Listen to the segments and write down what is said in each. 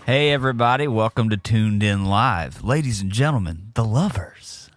Hey, everybody. Welcome to Tuned In Live. Ladies and gentlemen, the lovers.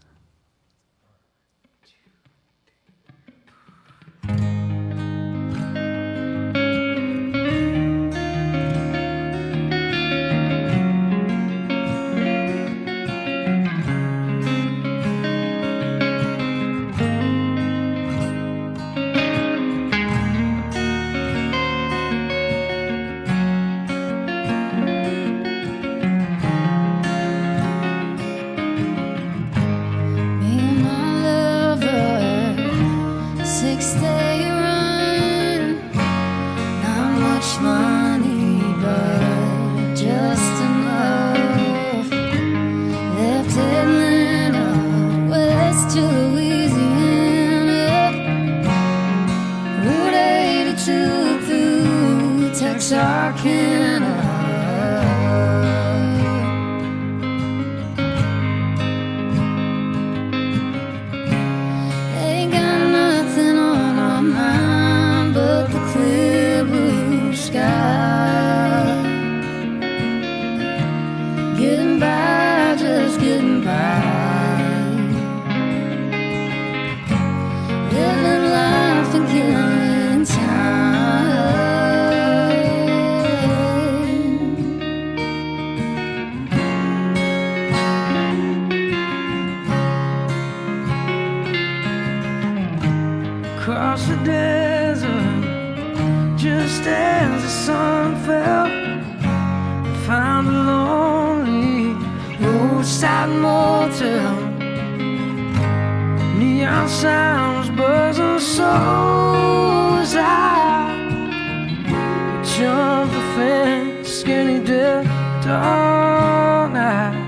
Ain't got nothing on our mind but the clear blue sky. Getting by, just getting by. Living life and killing time. Across the desert, just as the sun fell, I found a lonely roadside motel. Neon sounds buzzing, so was I. Jumped the fence, skinny dip, all night.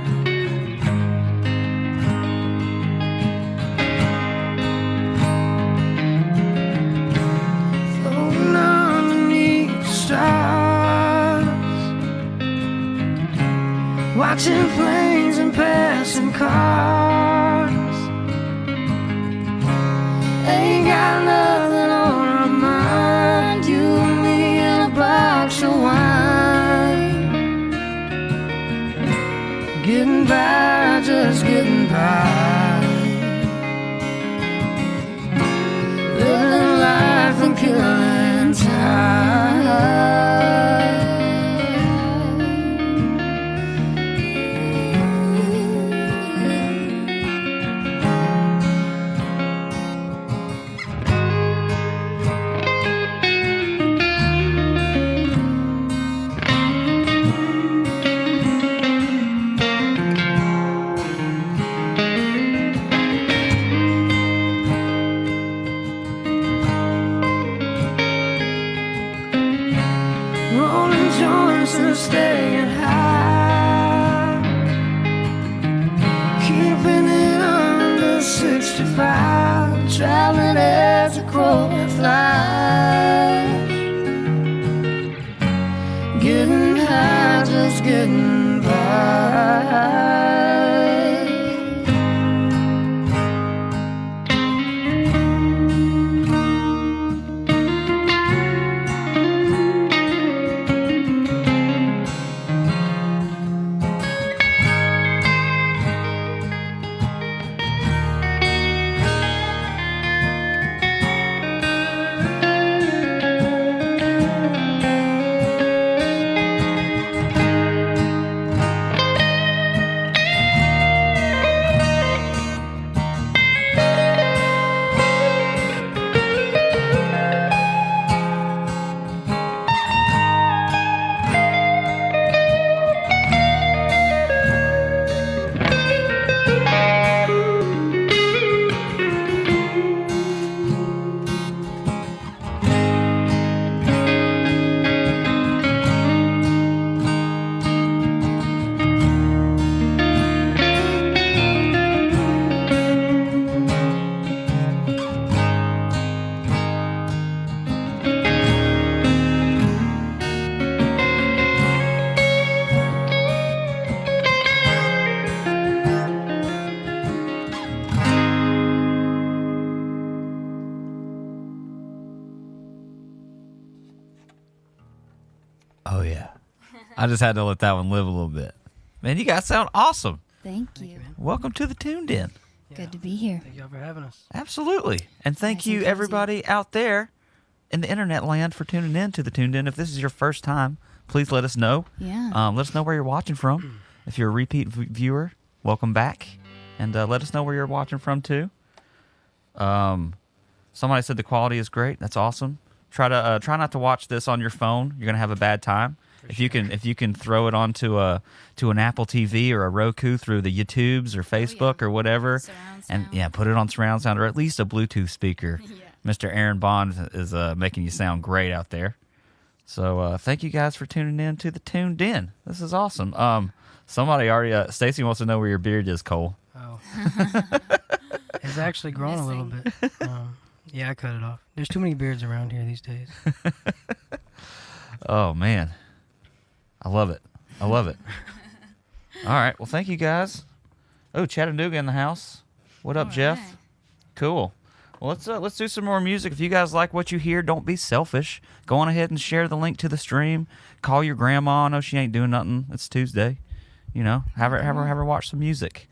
Watching planes and passing cars. Ain't got nothing on our mind, you and me in a box of wine. Getting by, just getting by. Living life and killing time. I just had to let that one live a little bit. Man, you guys sound awesome. Thank you. Welcome to the Tuneden. Yeah. Good to be here. Thank y'all for having us. Absolutely. And thank Nice and you, cozy. everybody out there in the internet land, for tuning in to the Tuneden. If this is your first time, please let us know. Yeah. Let us know where you're watching from. If you're a repeat viewer, welcome back. And let us know where you're watching from, too. Somebody said the quality is great. That's awesome. Try not to watch this on your phone. You're gonna have a bad time. If you can throw it onto an Apple TV or a Roku through the YouTubes or Facebook or whatever, Surround and sound. put it on surround sound or at least a Bluetooth speaker. Yeah. Mr. Aaron Bond is making you sound great out there. So thank you guys for tuning in to the Tuned In. This is awesome. Somebody already Stacy wants to know where your beard is, Cole. Oh. It's actually grown a little bit. Yeah, I cut it off. There's too many beards around here these days. Oh man, I love it. I love it. All right, well, thank you guys. Oh, Chattanooga in the house. What up, All Jeff? right. Cool. Well, let's do some more music. If you guys like what you hear, don't be selfish. Go on ahead and share the link to the stream. Call your grandma. I know she ain't doing nothing. It's Tuesday. You know, have her watch some music.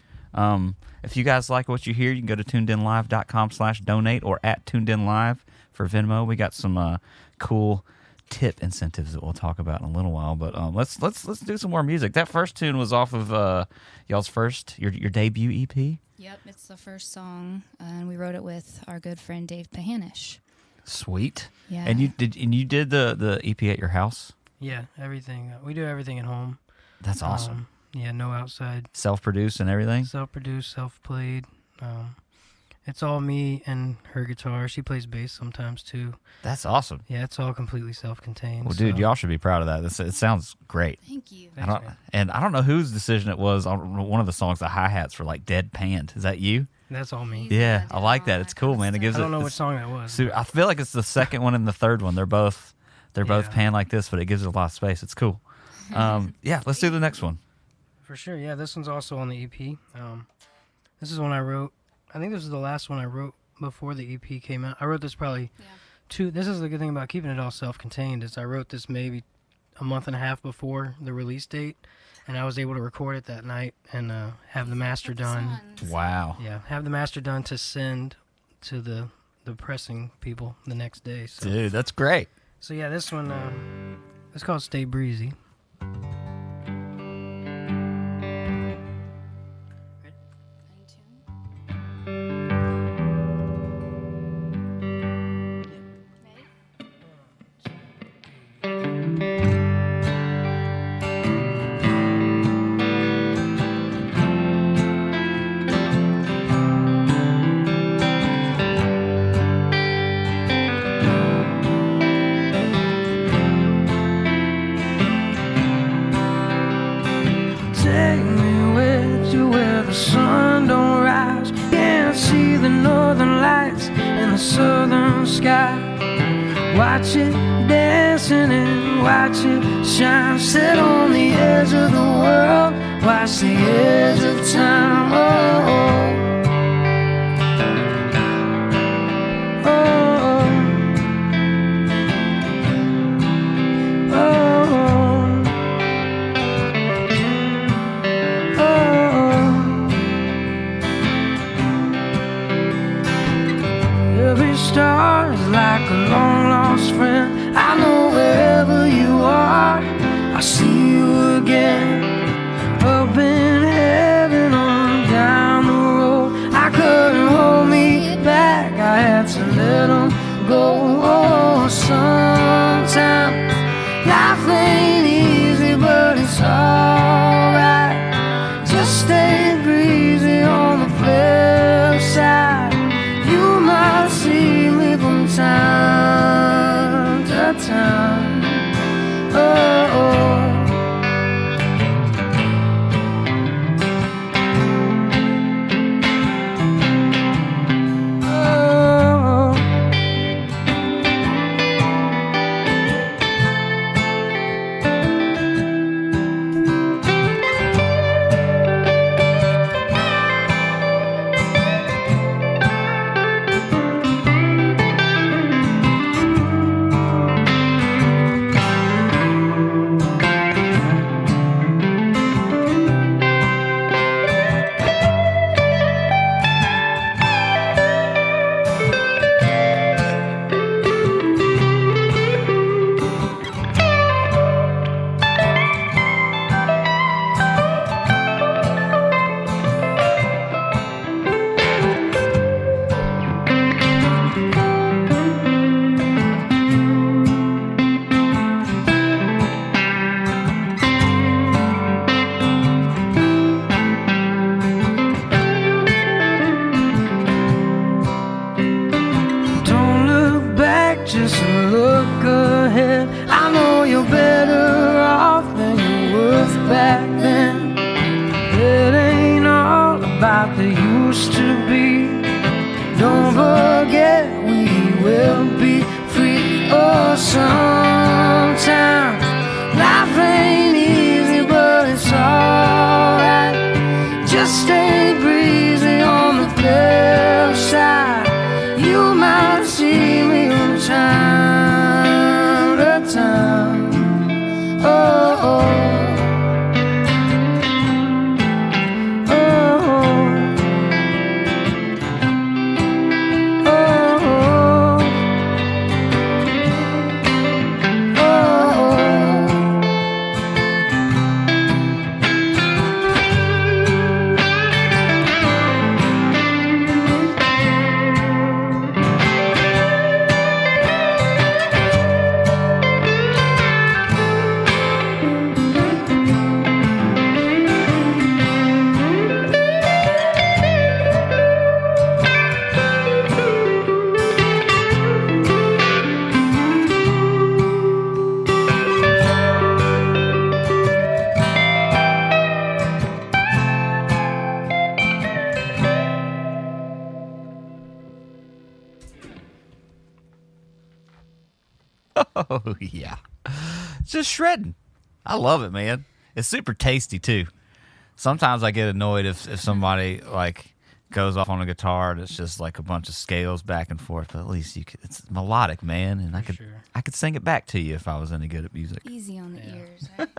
If you guys like what you hear, you can go to tunedenlive.com/donate or at tunedenlive for Venmo. We got some cool tip incentives that we'll talk about in a little while. But let's do some more music. That first tune was off of y'all's your debut EP. Yep, it's the first song, and we wrote it with our good friend Dave Pahanish. Sweet. Yeah. And you did the EP at your house. Yeah, everything. We do everything at home. That's awesome. Yeah, no outside. Self-produced and everything. Self-produced, self-played. It's all me and her guitar. She plays bass sometimes too. That's awesome. Yeah, it's all completely self-contained. Well, dude, y'all should be proud of that. It sounds great. Thank you. Thanks, man. And I don't know whose decision it was on one of the songs. The hi-hats were like deadpanned. Is that you? That's all me. Yeah, I I like did all that. It's that cool, kind of man. It stuff. gives I don't know it. what song that was. I feel like it's the second one and the third one. They're both Yeah. panned like this, but it gives it a lot of space. It's cool. Yeah, let's do the next one. For sure, yeah. This one's also on the EP. This is one I wrote. I think this is the last one I wrote before the EP came out. I wrote this probably this is the good thing about keeping it all self-contained is I wrote this maybe a month and a half before the release date, and I was able to record it that night and have the master done. Wow. Yeah, have the master done to send to the pressing people the next day. So, Dude, that's great. so yeah, this one it's called Stay Breezy. Take me with you where the sun don't rise. Can't see the northern lights in the southern sky. Watch it dancing and watch it shine. Sit on the edge of the world, watch the edge of time. Oh, every star is like a long lost friend. I know wherever you are, I'll see you again. Up in heaven or down the road, I couldn't hold me back, I had to let them go. Oh, sometimes life ain't easy, but it's alright. Just stay breezy on the flip side. You might see me from time to like they used to be. Don't forget we will be free. Oh, sometimes life ain't easy, but it's alright. Just stay breezy on the flip side. You might see me from time to time. Oh, oh. Oh, yeah. It's just shredding. I love it, man. It's super tasty, too. Sometimes I get annoyed if somebody, like, goes off on a guitar and it's just like a bunch of scales back and forth, but at least it's melodic, man, and I could sing it back to you if I was any good at music. Easy on the ears, right?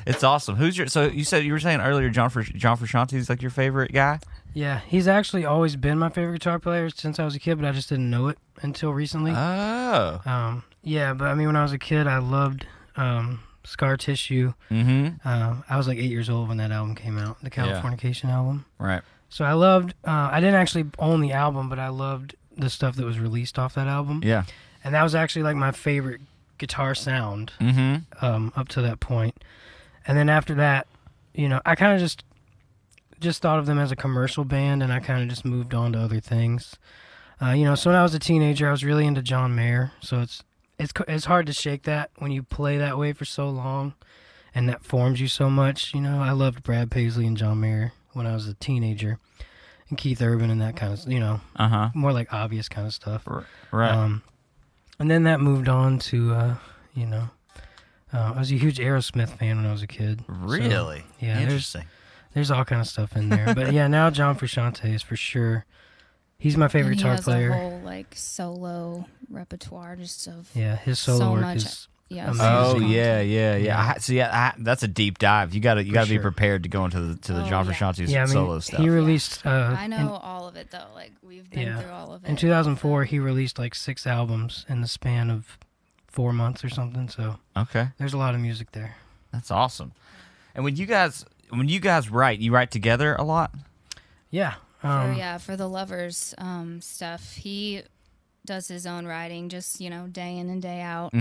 It's awesome. So you said you were saying earlier John Frusciante is like your favorite guy? Yeah, he's actually always been my favorite guitar player since I was a kid, but I just didn't know it until recently. Oh. Yeah, but I mean, when I was a kid, I loved Scar Tissue. Mm-hmm. I was like 8 years old when that album came out, the Californication album. Right. So I loved, I didn't actually own the album, but I loved the stuff that was released off that album. Yeah. And that was actually like my favorite guitar sound up to that point. And then after that, you know, I kind of just thought of them as a commercial band, and I kind of just moved on to other things. You know, so when I was a teenager, I was really into John Mayer. So it's hard to shake that when you play that way for so long, and that forms you so much. You know, I loved Brad Paisley and John Mayer when I was a teenager, and Keith Urban and that kind of, you know, more like obvious kind of stuff. Right. And then that moved on to, you know, I was a huge Aerosmith fan when I was a kid. Really? So, yeah. Interesting. There's all kind of stuff in there, but yeah, now John Frusciante is for sure. He's my favorite guitar player. He has a whole like solo repertoire just of his solo work is amazing. Oh yeah. That's a deep dive. You got to be prepared to go into the John Frusciante's solo stuff. He released. I know all of it though. Like we've been through all of it. In 2004, he released like 6 albums in the span of 4 months or something. So there's a lot of music there. That's awesome. And when you guys write, you write together a lot? Yeah. For the Lovers stuff, he does his own writing, just, you know, day in and day out,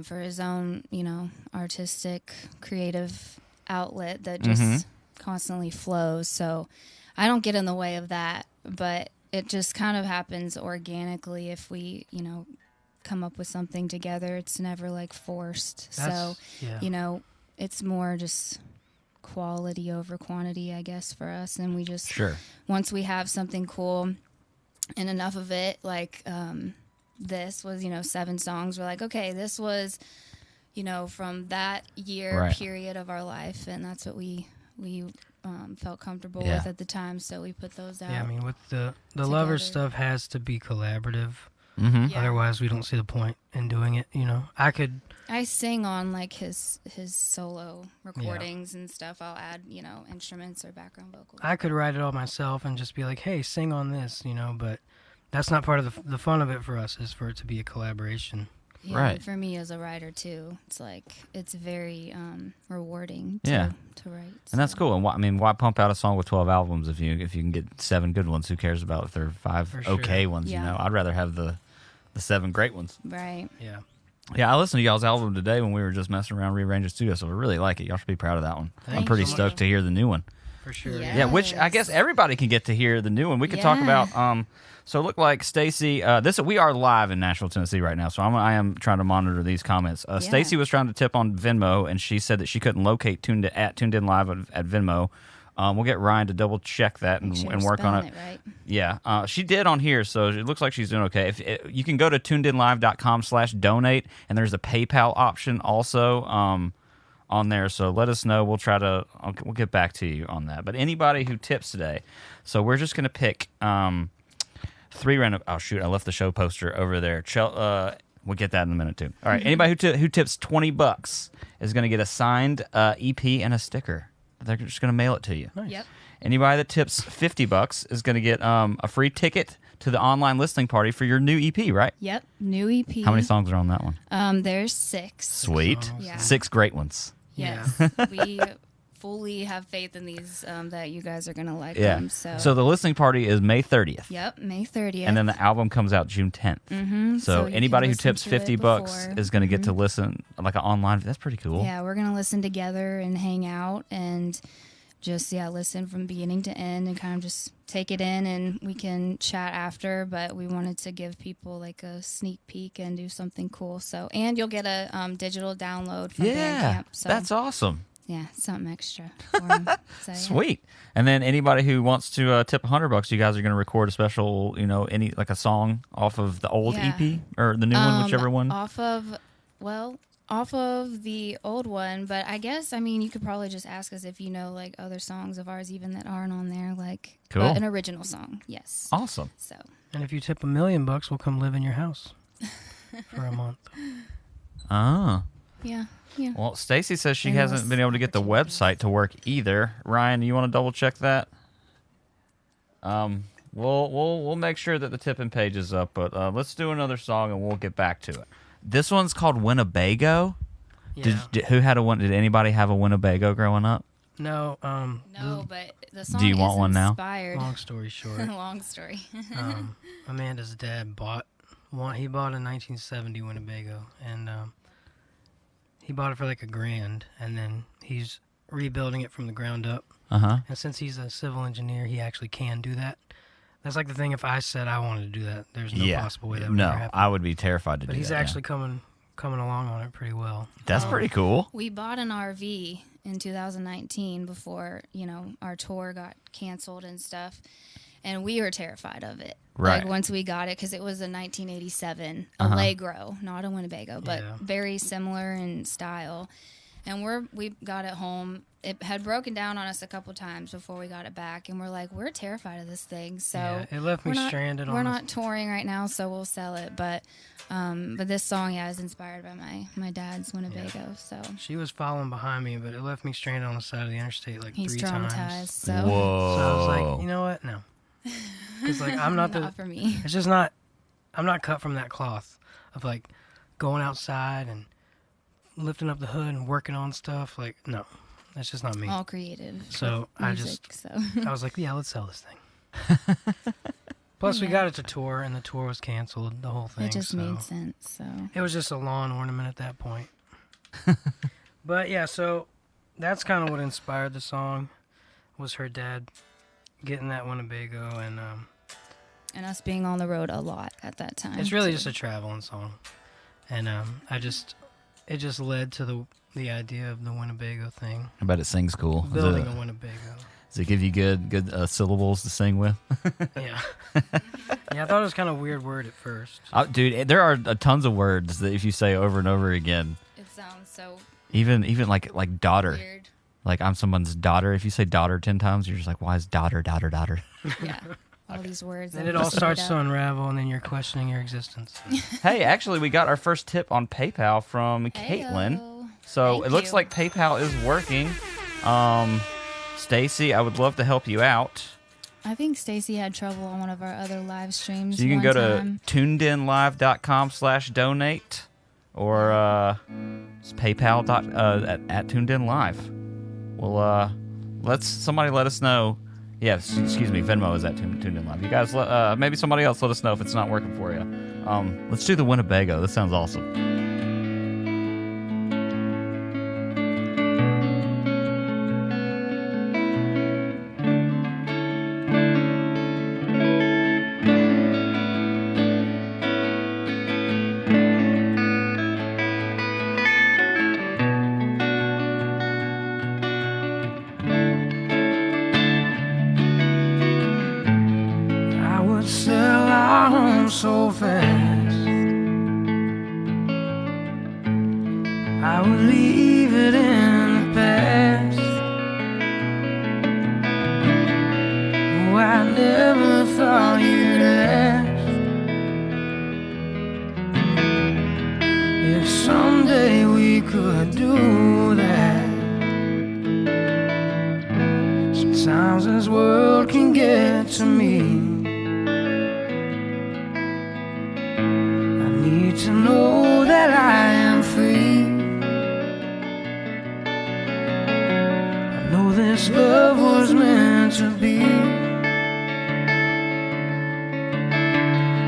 for his own, you know, artistic, creative outlet that just constantly flows. So I don't get in the way of that, but it just kind of happens organically if we, you know, come up with something together. It's never like forced. You know, it's more just quality over quantity, I guess, for us. And we just, once we have something cool and enough of it, like this was, you know, 7 songs, we're like, okay, this was, you know, from that year period of our life, and that's what we felt comfortable with at the time, so we put those out. Yeah, I mean, with the Lovers stuff has to be collaborative. Otherwise, we don't see the point in doing it, you know. I sing on like his solo recordings and stuff. I'll add, you know, instruments or background vocals. I could write it all myself and just be like, hey, sing on this, you know, but that's not part of the fun of it for us, is for it to be a collaboration. Yeah, right. For me as a writer too, it's like it's very rewarding to write. And that's cool. And why pump out a song with 12 albums if you can get 7 good ones? Who cares about if there are 5 okay ones? You know, I'd rather have the 7 great ones. Right. Yeah. Yeah, I listened to y'all's album today when we were just messing around rearranging studio, so I really like it. Y'all should be proud of that one. I'm pretty stoked to hear the new one. For sure. Yes. Yeah, which I guess everybody can get to hear the new one. We could talk about. So it looked like Stacy. We are live in Nashville, Tennessee right now. So I am trying to monitor these comments. Stacy was trying to tip on Venmo, and she said that she couldn't locate Tuned In Live at Venmo. We'll get Ryan to double check that and, Make sure and you're work on spelling it. right. Yeah, she did on here, so it looks like she's doing okay. You can go to tunedenlive.com/donate, and there's a PayPal option also on there. So let us know. We'll we'll get back to you on that. But anybody who tips today, so we're just gonna pick 3 random. Oh shoot, I left the show poster over there. We'll get that in a minute too. All right, anybody who tips $20 is gonna get a signed EP and a sticker. They're just gonna mail it to you. Yep. Anybody that tips $50 is going to get a free ticket to the online listening party for your new EP, right? Yep. New EP. How many songs are on that one? There's 6. Sweet. Yeah. 6 great ones. Yes. We fully have faith in these that you guys are gonna like Yeah. them. So. So the listening party is May 30th. Yep. May 30th. And then the album comes out June 10th. Mm-hmm. So you anybody can who listen tips to it $50 before. is going to get to listen like an online. That's pretty cool. Yeah, we're gonna listen together and hang out and just listen from beginning to end and kind of just take it in, and we can chat after. But we wanted to give people like a sneak peek and do something cool. So, and you'll get a digital download from Yeah, Bandcamp. So that's awesome. yeah, something extra for 'em. So, yeah. Sweet. And then anybody who wants to tip $100, you guys are going to record a special, any like a song off of the old Yeah. EP or the new one, whichever one. Off of the old one, but I guess you could probably just ask us if you know like other songs of ours even that aren't on there, like Cool. an original song. Yes. Awesome. So And if you tip $1 million, we'll come live in your house for a month. Ah. yeah. Well, Stacy says she Endless hasn't been able to get the opportunities. website to work either. Ryan, you want to double check that? We'll make sure that the tipping page is up, but let's do another song and we'll get back to it. This one's called Winnebago. Yeah. Who had a one? Did anybody have a Winnebago growing up? No, No, but the song Do you want is one now? inspired. long story short, Long story. Amanda's dad bought one. He bought a 1970 Winnebago, and he bought it for like $1,000, and then he's rebuilding it from the ground up. Uh-huh. And since he's a civil engineer, he actually can do that. That's like the thing. If I said I wanted to do that, there's no possible way that would No, ever happen. I would be terrified to But do he's that. actually coming along on it pretty well. That's pretty cool. We bought an RV in 2019 before, our tour got canceled and stuff. And we were terrified of it. Right. Like once we got it, because it was a 1987 Allegro, not a Winnebago, but Yeah. very similar in style. And we got it home. It had broken down on us a couple times before we got it back, and we're terrified of this thing. So Yeah, it left me we're not- stranded on We're the- not touring right now, so we'll sell it. But this song, is inspired by my dad's Winnebago. So She was following behind me, but it left me stranded on the side of the interstate like he's 3 traumatized. times. So Whoa. So I was like, you know what? No. Because like I'm not not for me. It's just not. I'm not cut from that cloth of like going outside and lifting up the hood and working on stuff. Like no, that's just not me. All creative. So with I music, so I was like, yeah, let's sell this thing. Plus, we Yeah. got it to tour, and the tour was canceled. The whole thing. it just so made sense. So it was just a lawn ornament at that point. But yeah, so that's kind of what inspired the song. Was her dad getting that Winnebago, and us being on the road a lot at that time. it's really too. just a traveling song, and it just led to the idea of the Winnebago thing, I bet it sings cool. building a Winnebago. Does it give you good syllables to sing with? Yeah, yeah. I thought it was kind of a weird word at first. Dude, there are tons of words that if you say over and over again, It sounds so even like daughter, weird. like I'm someone's daughter. If you say daughter 10 times, you're just like, why is daughter? Yeah. All these words. Then that it all just starts made to up. unravel, and then you're questioning your existence. Hey, actually, we got our first tip on PayPal from Caitlin. Ayo. So Thank it looks you. like PayPal is working. Stacy, I would love to help you out. I think Stacy had trouble on one of our other live streams. So you can one go time. to tunedenlive.com/donate or it's PayPal at tunedenlive. Well, somebody let us know. Yes, excuse me, Venmo is at tunedenlive. You guys, maybe somebody else let us know if it's not working for you. Let's do the Winnebago. This sounds awesome. so fast. I would leave it in the past. Oh, I never thought you'd ask if someday we could do that. Sometimes this world can get to me. I need to know that I am free. I know this love was meant to be.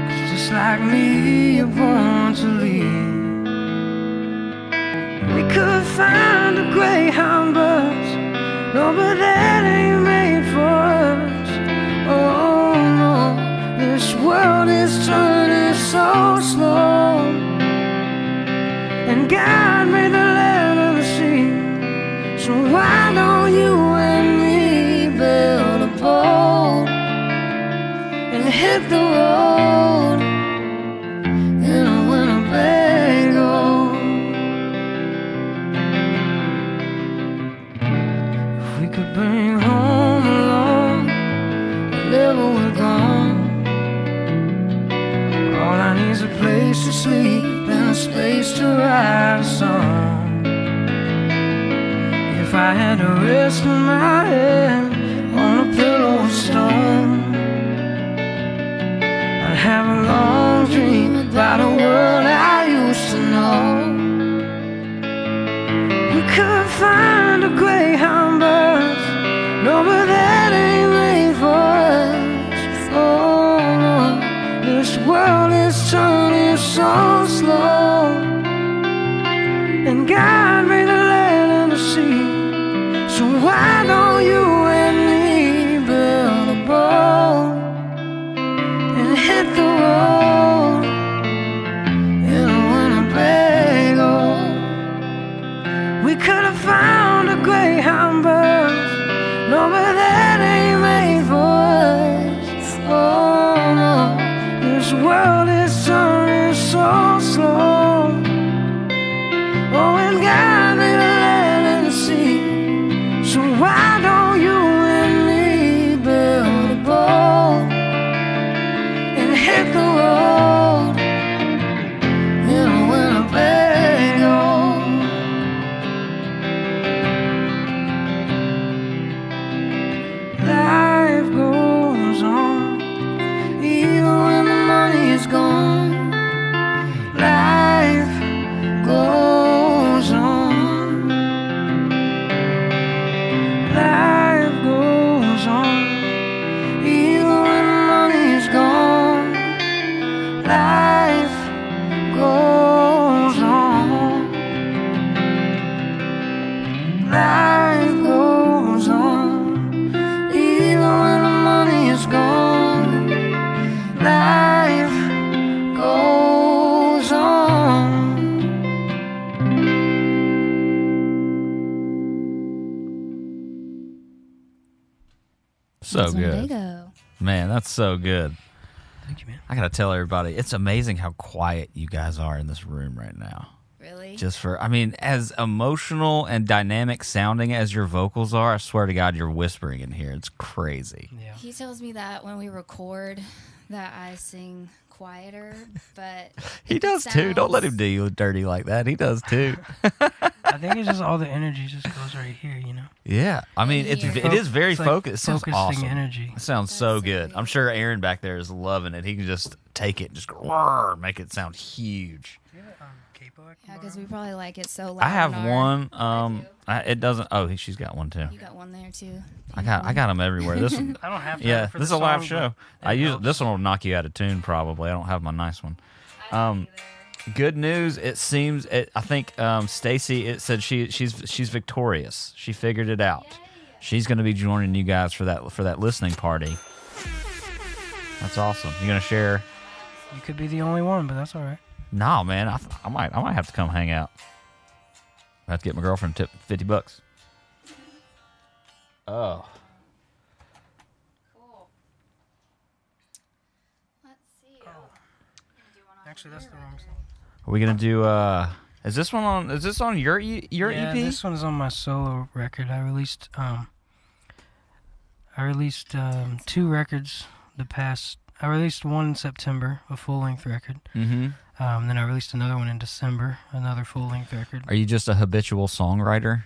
'Cause just like me, you're born to lead. We could find a Greyhound bus, no, but that ain't made for us. Oh no, this world is turning so slow, and God made the land and the sea. So why don't you and me build a boat and hit the road in a Winnebago? If we could bring home alone whenever we're gone, all I need is a place to sleep and a space to write a song. If I had to rest in my head on a pillow of stone, I'd have a long dream about a world I used to know. We could find a Greyhound bus, no, but that ain't made for us. Oh no, this world is turning so slow, and God made the land and the sea. So why don't you and me build a boat and hit the road in a Winnebago? We could have found a Greyhound bus, no, but that ain't made for us. Oh no, this world is turning so slow. Oh, and God made the land and the sea. So why don't you and me build a boat and hit the road in a Winnebago? Life goes on even when the money is gone. Life goes on. Life goes on even when the money is gone. Life goes on. Life goes on even when the money is gone. Life goes on. So good. Winnebago. Man, that's so good. Thank you, man. I got to tell everybody, it's amazing how quiet you guys are in this room right now. Really? Just for, I mean, as emotional and dynamic sounding as your vocals are, I swear to God, you're whispering in here. It's crazy. Yeah. He tells me that when we record that I sing quieter, but He it does too. Don't let him sounds- do you dirty like that. He does too. I think it's just all the energy just goes right here, you know? Yeah. I mean, it is very It's like focused. It sounds focusing awesome. energy. It sounds That's so so good. good. I'm sure Aaron back there is loving it. He can just take it and just go, make it sound huge. Yeah, because we probably like it so loud. I have in our- one. It doesn't. Oh, she's got one too. You got one there too. I got them everywhere. This one, I don't have to. yeah, for this is the a live song, show. but I it use helps. this one will knock you out of tune probably. I don't have my nice one. Good news. It seems. I think Stacy. It said she's victorious. She figured it out. She's going to be joining you guys for that listening party. That's awesome. You gonna share? You could be the only one, but that's all right. No, man. I might have to come hang out. I have to get my girlfriend to tip $50. Oh. Cool. Let's see. Actually, that's the wrong song. Are we gonna do? Is this on your Yeah, EP? this one's on my solo record. I released 2 records. I released one in September, a full-length record. Mm-hmm. Then I released another one in December, another full-length record. Are you just a habitual songwriter?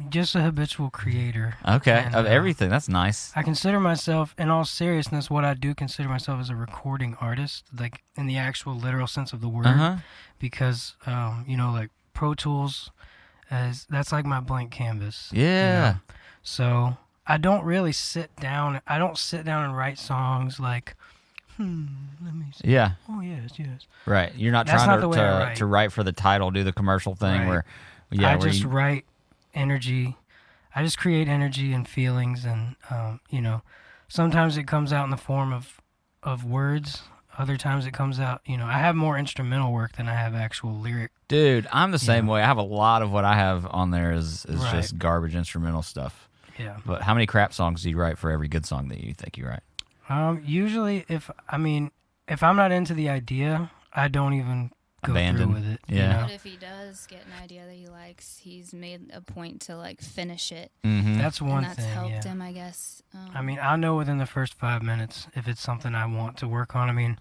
Just a habitual creator. Okay, And, of everything. That's nice. I consider myself, in all seriousness, what I do consider myself as a recording artist, like in the actual literal sense of the word. Uh-huh. Because, like Pro Tools, that's like my blank canvas. Yeah. So I don't really sit down. I don't sit down and write songs like, let me see. Yeah. Oh, yes. Right. You're not That's trying not the way I write. to write for the title, do the commercial thing Right. where I just write energy. I just create energy and feelings, and sometimes it comes out in the form of words. Other times it comes out, I have more instrumental work than I have actual lyric. Dude, I'm the same way. I have a lot of what I have on there is Right. just garbage instrumental stuff. Yeah. But how many crap songs do you write for every good song that you think you write? Usually, if I'm not into the idea, I don't even go Abandon. through with it. Yeah. But if he does get an idea that he likes, he's made a point to like finish it. Mm-hmm. That's one and that's thing. helped Yeah. him, I guess. I'll know within the first 5 minutes if it's something I want to work on.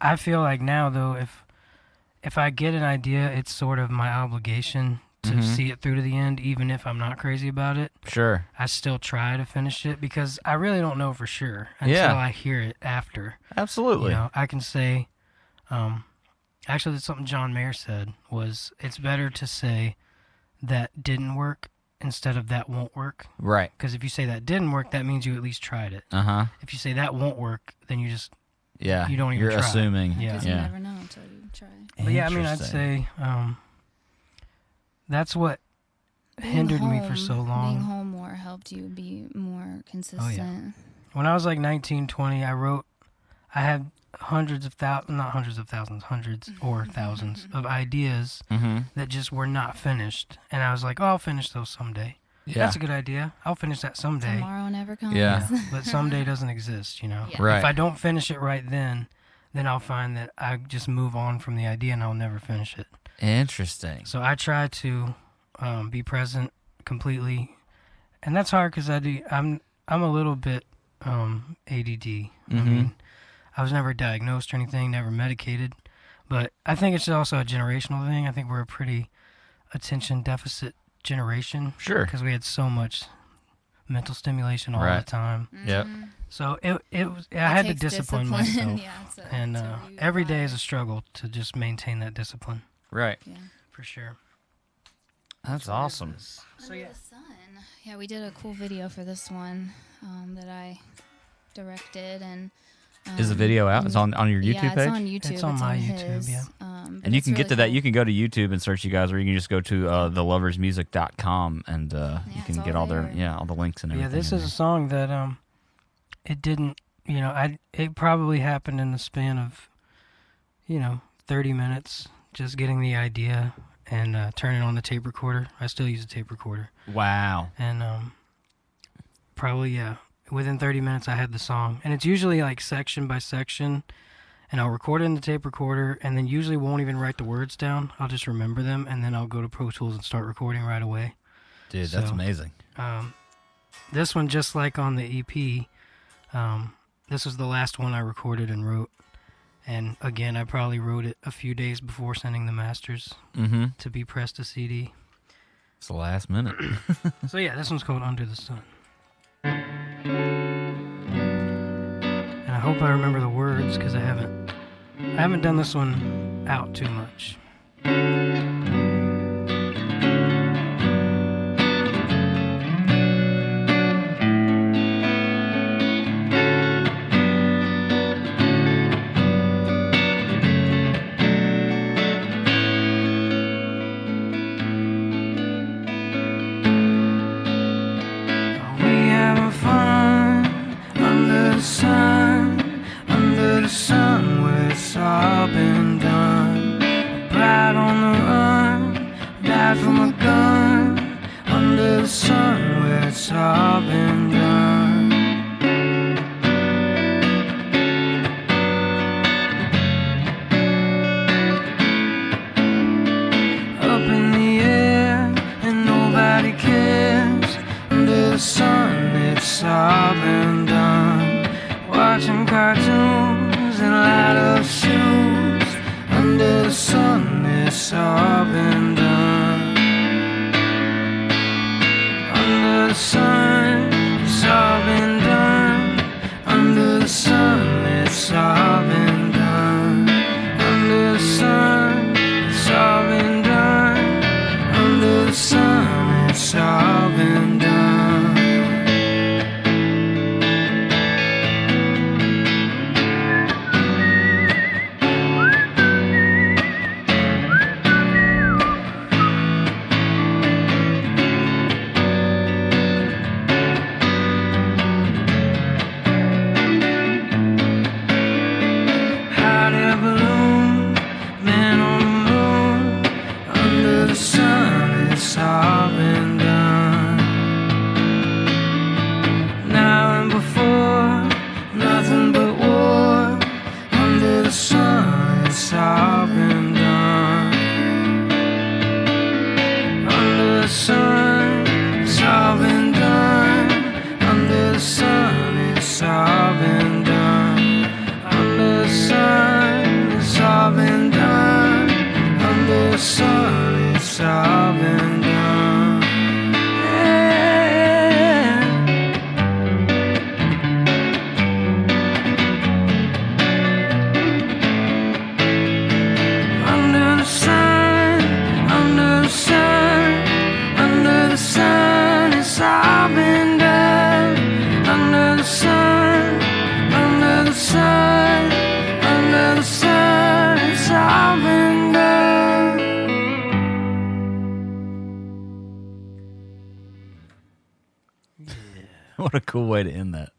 I feel like now though, if I get an idea, it's sort of my obligation to see it through to the end, even if I'm not crazy about it. Sure. I still try to finish it because I really don't know for sure until I hear it after. Absolutely. I can say, actually, that's something John Mayer said was it's better to say that didn't work instead of that won't work. Right. Because if you say that didn't work, that means you at least tried it. Uh-huh. If you say that won't work, then you just Yeah. You don't even You're try. assuming. Yeah. Because you never know until you try. But yeah, I'd Interesting. say that's what hindered me for so long. Being home more helped you be more consistent. When I was like 19, 20, I had hundreds or thousands of ideas that just were not finished. And I was like, oh, I'll finish those someday. Yeah. That's a good idea. I'll finish that someday. Tomorrow never comes. Yeah. But someday doesn't exist, Yeah. Right. If I don't finish it right then I'll find that I just move on from the idea and I'll never finish it. Interesting. So I try to be present completely, and that's hard because I'm a little bit ADD. I was never diagnosed or anything, never medicated, but I think it's also a generational thing. I think we're a pretty attention deficit generation. Sure. Because we had so much mental stimulation all the time. Yep. So I had to takes discipline discipline. myself, Yeah, and to really every day apply is it. a struggle to just maintain that discipline. Right. Yeah. For sure. That's awesome. So Under yeah. the Sun. Yeah, we did a cool video for this one that I directed, and Is the video out? It's on your YouTube yeah, page? it's on YouTube. It's on my YouTube, his, yeah. but And you it's can get really to that. cool. You can go to YouTube and search you guys, or you can just go to theloversmusic.com and you it's can get all all their there. all the links and Yeah, everything. this in is a there. song that it didn't, it probably happened in the span of 30 minutes, just getting the idea and turning on the tape recorder. I still use a tape recorder. Wow. And probably within 30 minutes I had the song. And it's usually like section by section, and I'll record it in the tape recorder, and then usually won't even write the words down. I'll just remember them, and then I'll go to Pro Tools and start recording right away. Dude, that's So, amazing. This one, just like on the EP, this was the last one I recorded and wrote. And again, I probably wrote it a few days before sending the masters to be pressed to CD. It's the last minute. So yeah, this one's called Under the Sun. And I hope I remember the words because I haven't done this one out too much. Under the sun where it's all been done. Bride on the run, died from a gun. Under the sun where it's all been done. it's all been done. Watching cartoons in light up shoes. Under the sun, it's all been done. Under the sun, it's all been done. Under the sun, it's all been done. Under the sun, it's all been done. Under the sun, it's all been done. Hot air balloon, man on the moon. Under the sun, it's all been done. Now and before, nothing but war. Under the sun, it's all been done. Under the sun, it's all been done. Under the sun, it's all been done. Under the sun, it's all been done. Under the sun, it's all been done. Yeah. Under the sun, under the sun, under the sun, it's all been done. Under the sun, under the sun, under the sun, it's all been done. What a cool way to end that.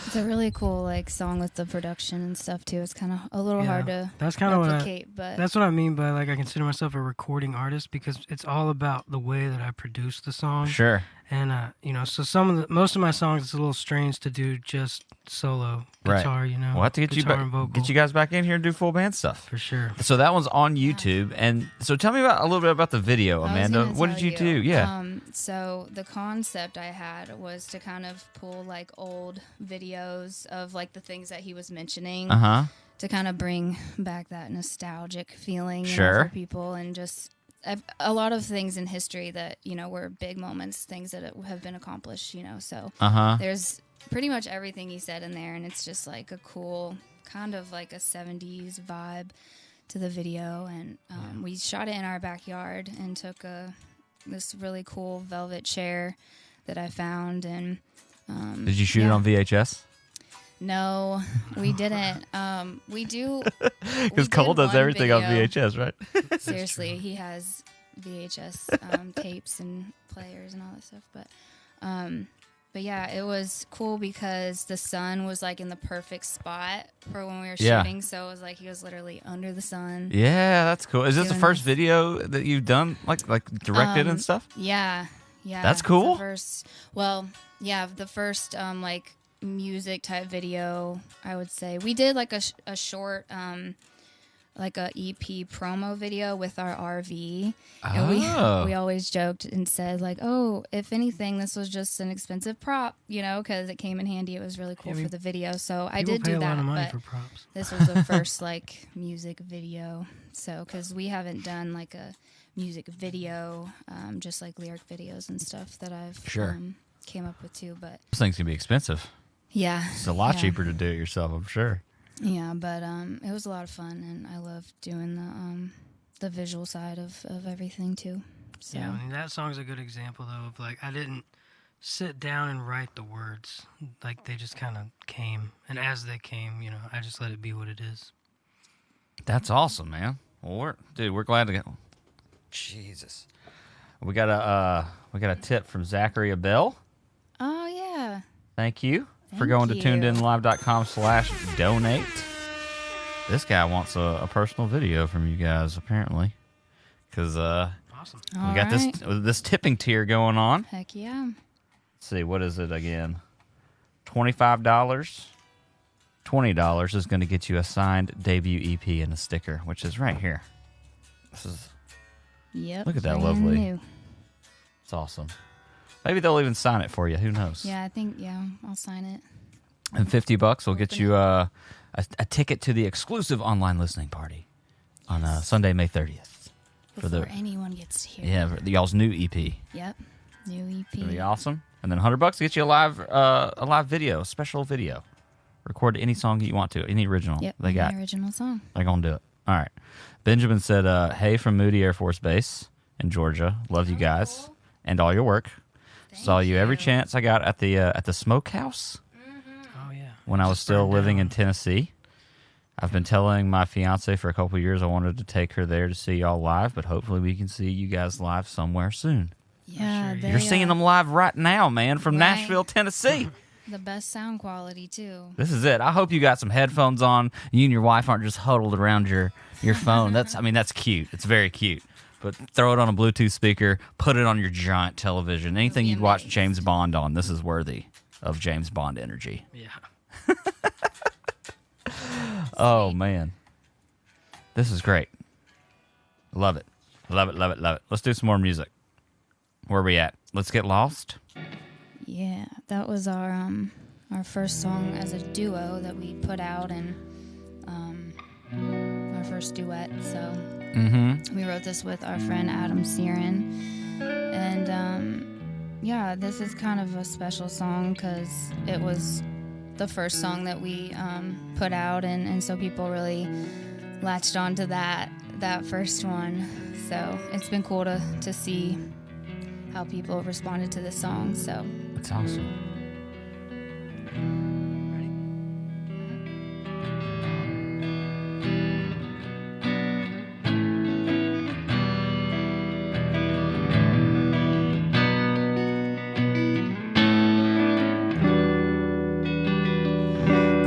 It's a really cool like song with the production and stuff too. It's kind of a little hard to That's kind of replicate, but that's what I mean by like I consider myself a recording artist because it's all about the way that I produce the song. Sure. And you know, so most of my songs it's a little strange to do just solo guitar. Right. You know, We'll have to get guitar and vocal. get you guys back in here and do full band stuff. for sure. So that one's on YouTube, and so tell me about a little bit about the video, I was Amanda. gonna What did tell you do? Yeah. So the concept I had was to kind of pull like old videos of like the things that he was mentioning Uh-huh. to kind of bring back that nostalgic feeling you know, Sure. for people, and just a lot of things in history that you know were big moments, things that have been accomplished. You know, so Uh-huh. there's pretty much everything he said in there, and it's just like a cool kind of like a 70s vibe to the video. And we shot it in our backyard and took this really cool velvet chair that I found. And Did you shoot it on VHS? No, we didn't. We do Because we Cole did does one everything on video. VHS, right? Seriously, he has VHS tapes and players and all that stuff. But yeah, it was cool because the sun was like in the perfect spot for when we were Yeah. shooting. So it was like he was literally under the sun. Yeah, that's cool. Is this the Doing first this. video that you've done, like directed and stuff? Yeah. That's it's cool. The first, the first like music type video, I would say. We did like a short like a EP promo video with our RV. And we always joked and said like, oh, if anything, this was just an expensive prop, you know, because it came in handy. It was really cool for the video. So I did pay do a lot that, of money but for props. this was the first like music video. So because we haven't done like a music video, just like lyric videos and stuff that I've came up with too. But Those things can be expensive. yeah, It's a lot yeah. cheaper to do it yourself, I'm sure. Yeah, but it was a lot of fun, and I love doing the visual side of everything too. So Yeah, I mean, that song's a good example though of like I didn't sit down and write the words, like they just kind of came, and as they came, you know, I just let it be what it is. That's awesome, man. Well, we're glad to go. Jesus, we got a tip from Zachary Abell. oh yeah, Thank you for Thank going to you. tunedenlive.com/donate. This guy wants a personal video from you guys, apparently, because Awesome. we got this tipping tier going on. Heck yeah. Let's see, what is it again? $25. $20 is going to get you a signed debut EP and a sticker, which is right here. This is Yep. Look at that, brand lovely. new. it's awesome. Maybe they'll even sign it for you. Who knows? Yeah, I think, I'll sign it. And $50 will get you a ticket to the exclusive online listening party on Sunday, May 30th. Before anyone gets to hear it. Yeah, for y'all's new EP. Yep, new EP. It'll be awesome. And then $100 to get you a live video, a special video. Record any song you want to, any original they got. Any original song. They're going to do it. All right. Benjamin said, hey from Moody Air Force Base in Georgia. Love you guys and all your work. Saw you every chance I got at the Smokehouse. Oh, yeah. When I was still living in Tennessee. I've been telling my fiance for a couple of years I wanted to take her there to see y'all live, but hopefully we can see you guys live somewhere soon. Yeah, Sure, You're seeing them live right now, man, from Nashville, Tennessee. The best sound quality, too. This is it. I hope you got some headphones on. You and your wife aren't just huddled around your phone. That's cute. It's very cute. But throw it on a Bluetooth speaker, put it on your giant television. Anything you'd watch James Bond on, this is worthy of James Bond energy. Yeah. Oh, man. This is great. Love it. Love it, love it, love it. Let's do some more music. Where are we at? Let's Get Lost? Yeah, that was our first song as a duo that we put out, and our first duet. So we wrote this with our friend Adam Searin, and this is kind of a special song because it was the first song that we put out, and so people really latched onto that first one. So it's been cool to see how people responded to this song. So that's awesome.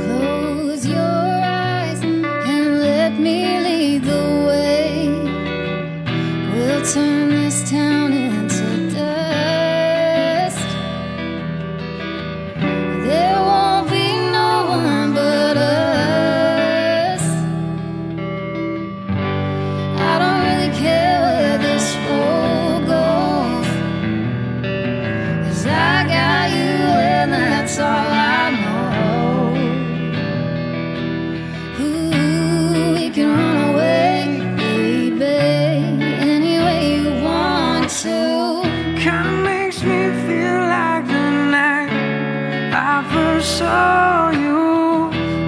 close your eyes and let me lead the way. We'll turn this town into dust. There won't be no one but us. I don't really care where this road goes, 'cause I got you and that's all I know. Ooh, we can run away, baby, any way you want to. Kinda makes me feel like the night I first saw you.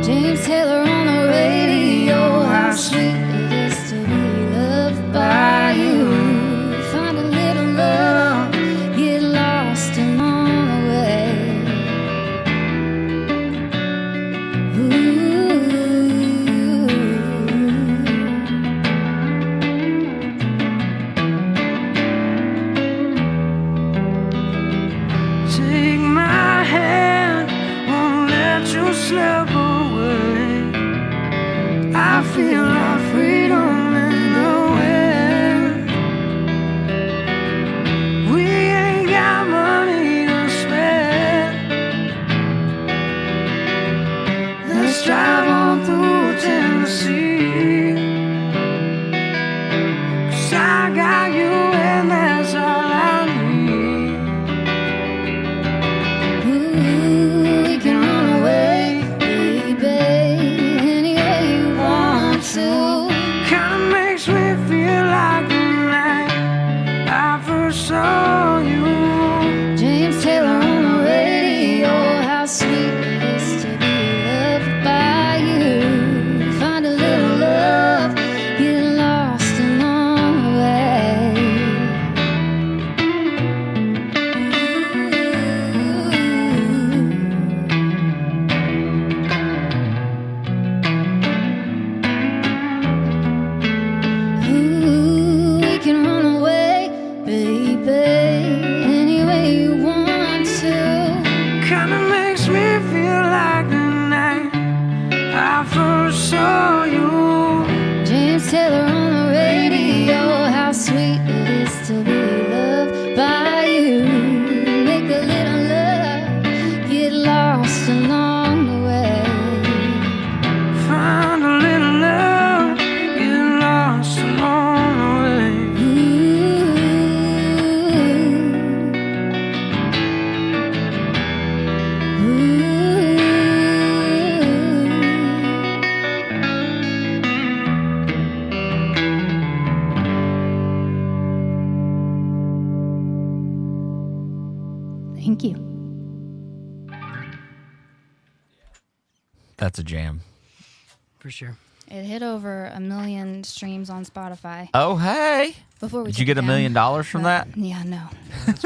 James Taylor on the radio, how sweet it is to be loved by you. Find a little love, get lost along the way. Take my hand, won't let you slip away. I feel our freedom in the wind. We ain't got money to spend. Let's drive on through Tennessee, 'cause I got you and that's all I need. Ooh, we can run away, baby, any way you want to. Kinda makes me feel like the night I first saw you. James Taylor on the radio, how sweet it is to be loved by you. Find a little love, get lost along the way. Ooh, we can run away, baby, any way you want to. Kinda makes me feel like the night I first saw you. James Taylor on the radio, how sweet it is to be loved by you. Make a little love, get lost along the way. Find a little love, get lost along the way. Ooh, Thank you. That's a jam. For sure. It hit over 1 million streams on Spotify. Oh, hey. Before we Did took you get it $1 million down, from but- that? Yeah, no. That's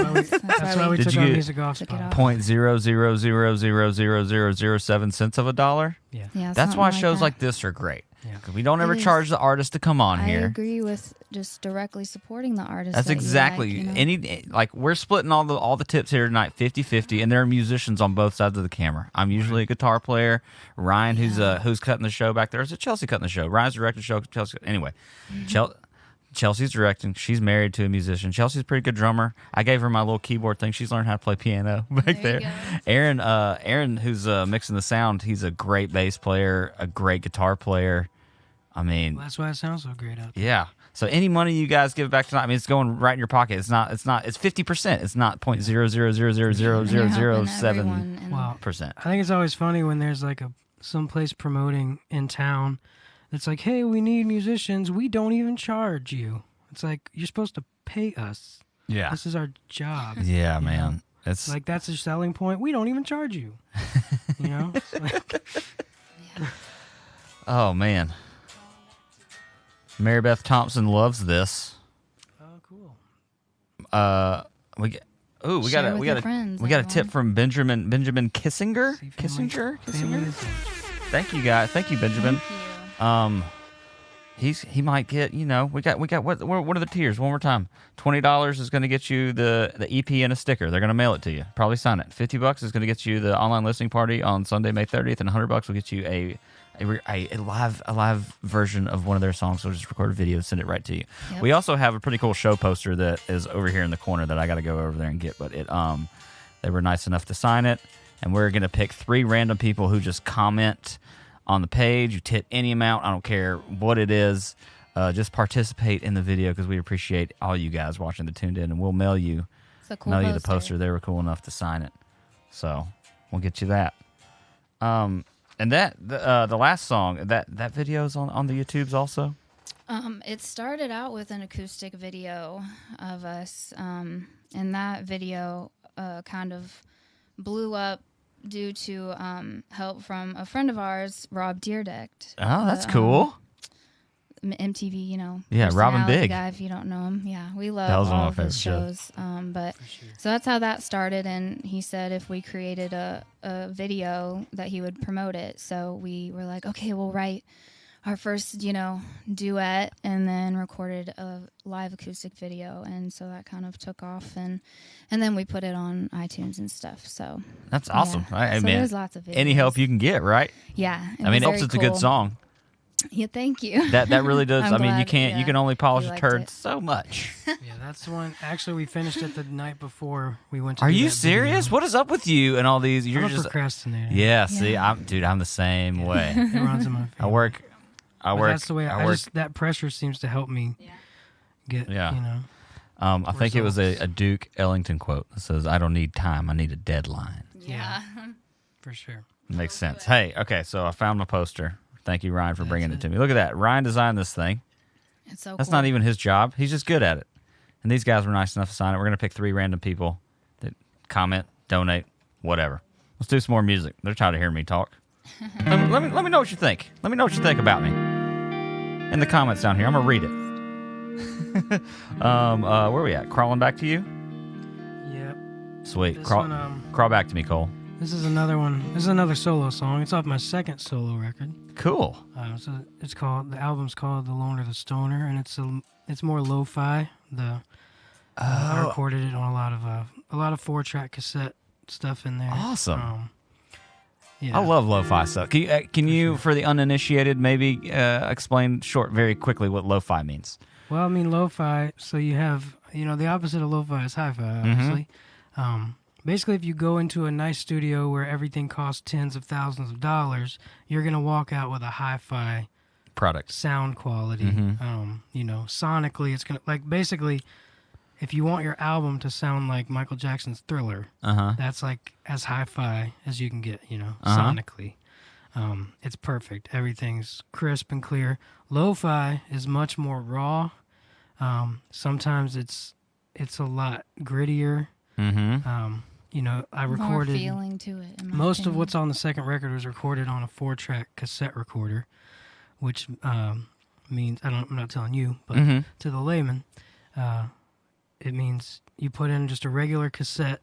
why we Did took you our get- music off Took it Spotify. off. 0.0000007 cents of a dollar. Yeah. Yeah, That's why something shows that. like this are great. Yeah. 'Cause we don't ever It is. charge the artist to come on I here. agree with just directly supporting the artist. That's that you exactly like, you know? any like we're splitting all the tips here tonight 50-50, and there are musicians on both sides of the camera. I'm usually a guitar player. Ryan, who's cutting the show back there, is it Chelsea cutting the show? Ryan's directing the show. Chelsea, anyway, Chelsea's directing. She's married to a musician. Chelsea's a pretty good drummer. I gave her my little keyboard thing. She's learned how to play piano back There there. you go. Aaron, who's mixing the sound, he's a great bass player, a great guitar player. I mean, Well, that's why it sounds so great out there. yeah. So any money you guys give back tonight, I mean, it's going right in your pocket. It's 50%. It's not And you're helping everyone, 0.0000007%. and- Wow. I think it's always funny when there's like some place promoting in town that's like, hey, we need musicians. We don't even charge you. It's like, you're supposed to pay us. Yeah. This is our job. Yeah, man. It's Like, that's a selling point. We don't even charge you. You know? It's like, oh man. Mary Beth Thompson loves this. oh, cool. We got Share with your a friends, we got a tip everyone. from Benjamin Kissinger. See, family- Kissinger. family is- Thank you guys. Thank you, Benjamin. Thank you. He might get, we got what are the tiers? One more time. $20 is going to get you the EP and a sticker. They're going to mail it to you. Probably sign it. $50 is going to get you the online listening party on Sunday, May 30th, and $100 will get you a live version of one of their songs. So just record a video, send it right to you. Yep. We also have a pretty cool show poster that is over here in the corner that I got to go over there and get, but they were nice enough to sign it, and we're going to pick 3 random people who just comment on the page. You tip any amount. I don't care what it is. Just participate in the video because we appreciate all you guys watching the Tuned In, and we'll mail you It's a cool the poster. They were cool enough to sign it, so we'll get you that. And that the last song that video is on the YouTubes also. It started out with an acoustic video of us, and that video kind of blew up due to help from a friend of ours, Rob Deerdecht. Oh, that's the, cool. MTV, Yeah, Robin personality Big. guy, if you don't know him. Yeah, we That love was one all of of my his favorite shows. So that's how that started, and he said if we created a video that he would promote it. So we were like, okay, we'll write our first, duet, and then recorded a live acoustic video, and so that kind of took off, and then we put it on iTunes and stuff. So That's awesome. yeah. I So mean, there's lots of videos. any help you can get, right? Yeah, I mean, it helps. It's a good song. Yeah, thank you. That really does. I'm I mean, you glad, can't. You yeah, can only polish you a liked turd it. so much. Yeah, that's the one. Actually, we finished it the night before we went to Are do you that video. serious? What is up with you and all these? You're I'm a just procrastinator. yeah. See, Yeah. I'm the same way. It runs in my family. I work. But that's the way I work. that pressure seems to help me get, Yeah. I think it was results. a Duke Ellington quote that says, "I don't need time. I need a deadline." Yeah. for sure. Makes sense. Hey, okay, so I found my poster. Thank you, Ryan, for bringing it to me. Look at that. Ryan designed this thing. It's so That's cool. not even his job. He's just good at it. And these guys were nice enough to sign it. We're going to pick 3 random people that comment, donate, whatever. Let's do some more music. They're tired of hearing me talk. let me know what you think. Let me know what you think about me. In the comments down here. I'm going to read it. Where are we at? Crawling back to you? Yep. Sweet. This Crawl, one, crawl back to me, Cole. This is another one. This is another solo song. It's off my second solo record. Cool. It's called, the album's called The Loner the Stoner, and it's more lo-fi. I recorded it on a lot of 4-track cassette stuff in there. Awesome. Yeah. I love lo-fi stuff. Can you for the uninitiated, maybe explain very quickly what lo-fi means? Well, I mean, lo-fi, so you have, the opposite of lo-fi is hi-fi, obviously. Basically, if you go into a nice studio where everything costs tens of thousands of dollars, you're going to walk out with a hi-fi Product. sound quality. Sonically, it's going to, basically, if you want your album to sound like Michael Jackson's Thriller, that's like as hi-fi as you can get, sonically. It's perfect. Everything's crisp and clear. Lo-fi is much more raw. Sometimes it's a lot grittier. I recorded more feeling to it. Most of what's on the second record was recorded on a 4-track cassette recorder, which means I'm not telling you, but to the layman, it means you put in just a regular cassette,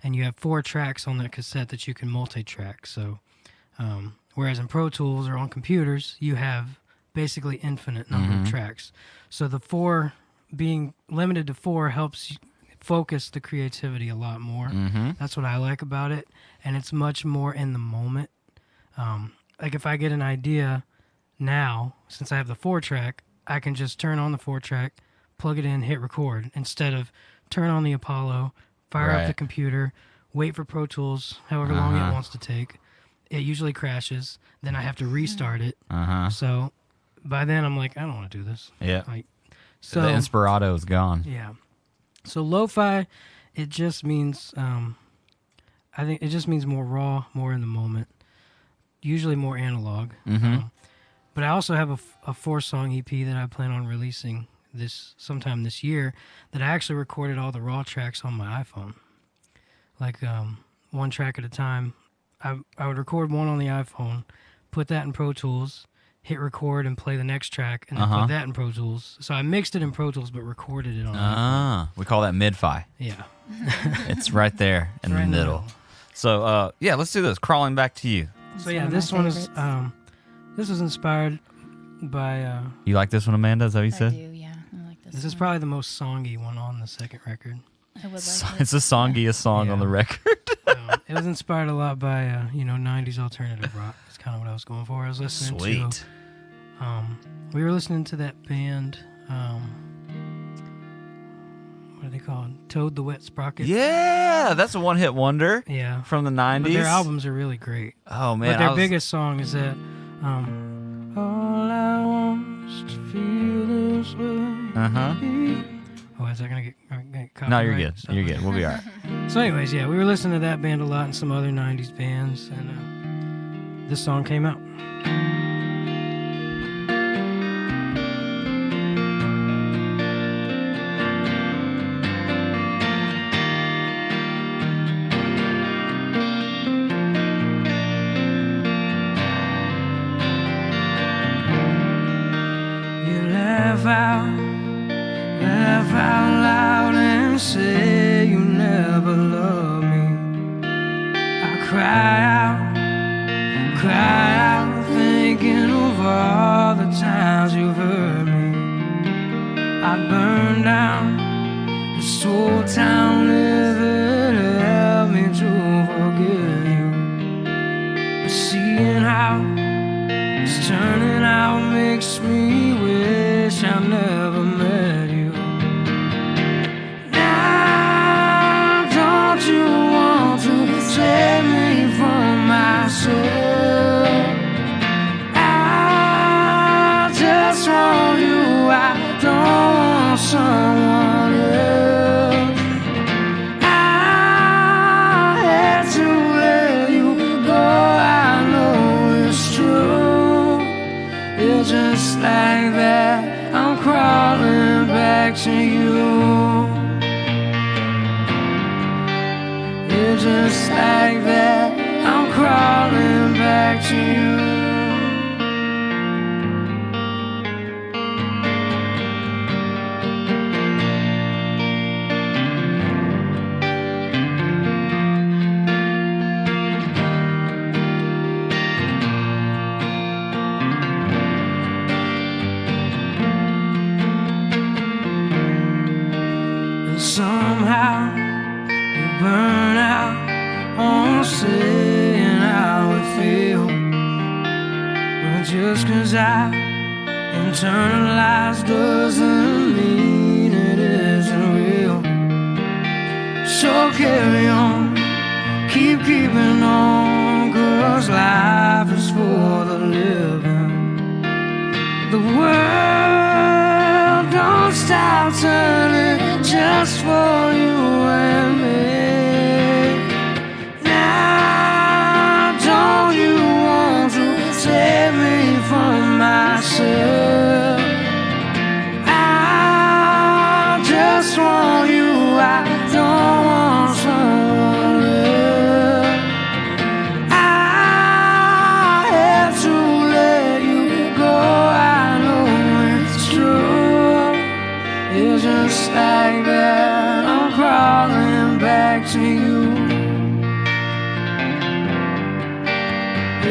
and you have 4 tracks on that cassette that you can multi-track. So, whereas in Pro Tools or on computers, you have basically infinite number of tracks. So the 4 being limited to 4 helps focus the creativity a lot more. That's what I like about it, and it's much more in the moment. Like if I get an idea now, since I have the 4-track, I can just turn on the 4-track, plug it in, hit record, instead of turn on the Apollo, fire up the computer, wait for Pro Tools, however long it wants to take. It usually crashes. Then I have to restart it. So by then I'm like, I don't want to do this. Yeah. So the Inspirato is gone. Yeah. So lo-fi, it just means, I think it just means more raw, more in the moment, usually more analog. But I also have a 4-song EP that I plan on releasing sometime this year that I actually recorded all the raw tracks on my iPhone. Like 1 track at a time. I would record one on the iPhone, put that in Pro Tools, hit record and play the next track, and then put that in Pro Tools. So I mixed it in Pro Tools but recorded it on iPhone. We call that mid-fi. Yeah. It's right there in the middle. So, let's do this. Crawling Back to You. So yeah, this one is this was inspired by You like this one, Amanda? Is that what you said? I do, yeah. I like this. This is probably the most songy one on the second record. I would like It's the songiest song on the record. It was inspired a lot by 90s alternative rock. That's kind of what I was going for. I was listening to we were listening to that band what are they called? Toad the Wet Sprocket. Yeah, that's a one-hit wonder. Yeah, from the 90s. But their albums are really great. Oh man, but their biggest song is that all I want is to feel this way. Oh, is that gonna get caught? No, you're good. You're good. We'll be all right. So, anyways, we were listening to that band a lot and some other '90s bands, and this song came out. Laugh out loud and say you never loved me. I cry out thinking of all the times you've hurt me. I burn down this whole town, never help me to forget you. But seeing how it's turning out makes me wish I never met you. Now, don't you want to save me from myself? I just want you, I don't want someone else. I had to let you go, I know it's true. It's just like that, I'm crawling back to you. It's just like that, I'm crawling back to you. Somehow you burn out on saying how it feels. But just 'cause I internalize doesn't mean it isn't real. So carry on, keep keeping on, 'cause life is for the living. The world don't stop turning, just just for you and me. Now, don't you want to save me from myself? I just want you, I don't want someone else. I have to let you go, I know it's true. It's just like that, I'm crawling back to you.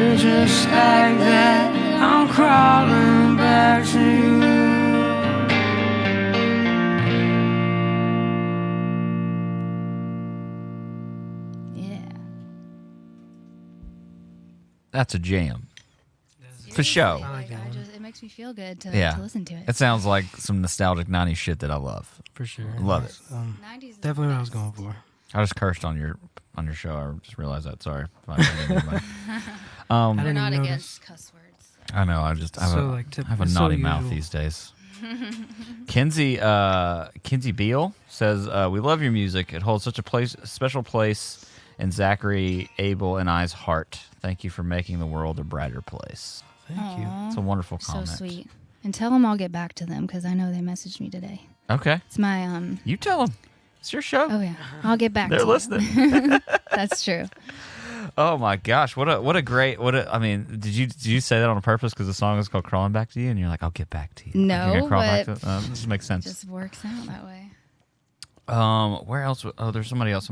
It's just like that, I'm crawling back to you. Yeah. That's a jam. For show. I like that one. It makes me feel good to listen to it. It sounds like some nostalgic 90s shit that I love. For sure. Love it. 90s is Definitely what I was the going best. for. I just cursed on your show. I just realized that. Sorry. I We're didn't not even against cuss words. So. I know. I have So, a, like, I have a it's so naughty mouth usual. these days. Kinsey Beale says, "We love your music. It holds such a special place in Zachary, Abel, and I's heart. Thank you for making the world a brighter place." Thank you. Aw, It's a wonderful so comment. sweet. And tell them I'll get back to them because I know they messaged me today. Okay, It's my you tell them. It's your show. Oh yeah, I'll get back. They're to listening. You. That's true. Oh my gosh, what a great I mean, did you say that on purpose because the song is called "Crawling Back to You" and you're like, "I'll get back to you." No, You're gonna crawl back but to it? This makes sense. Just works out that way. Where else? Oh, there's somebody else.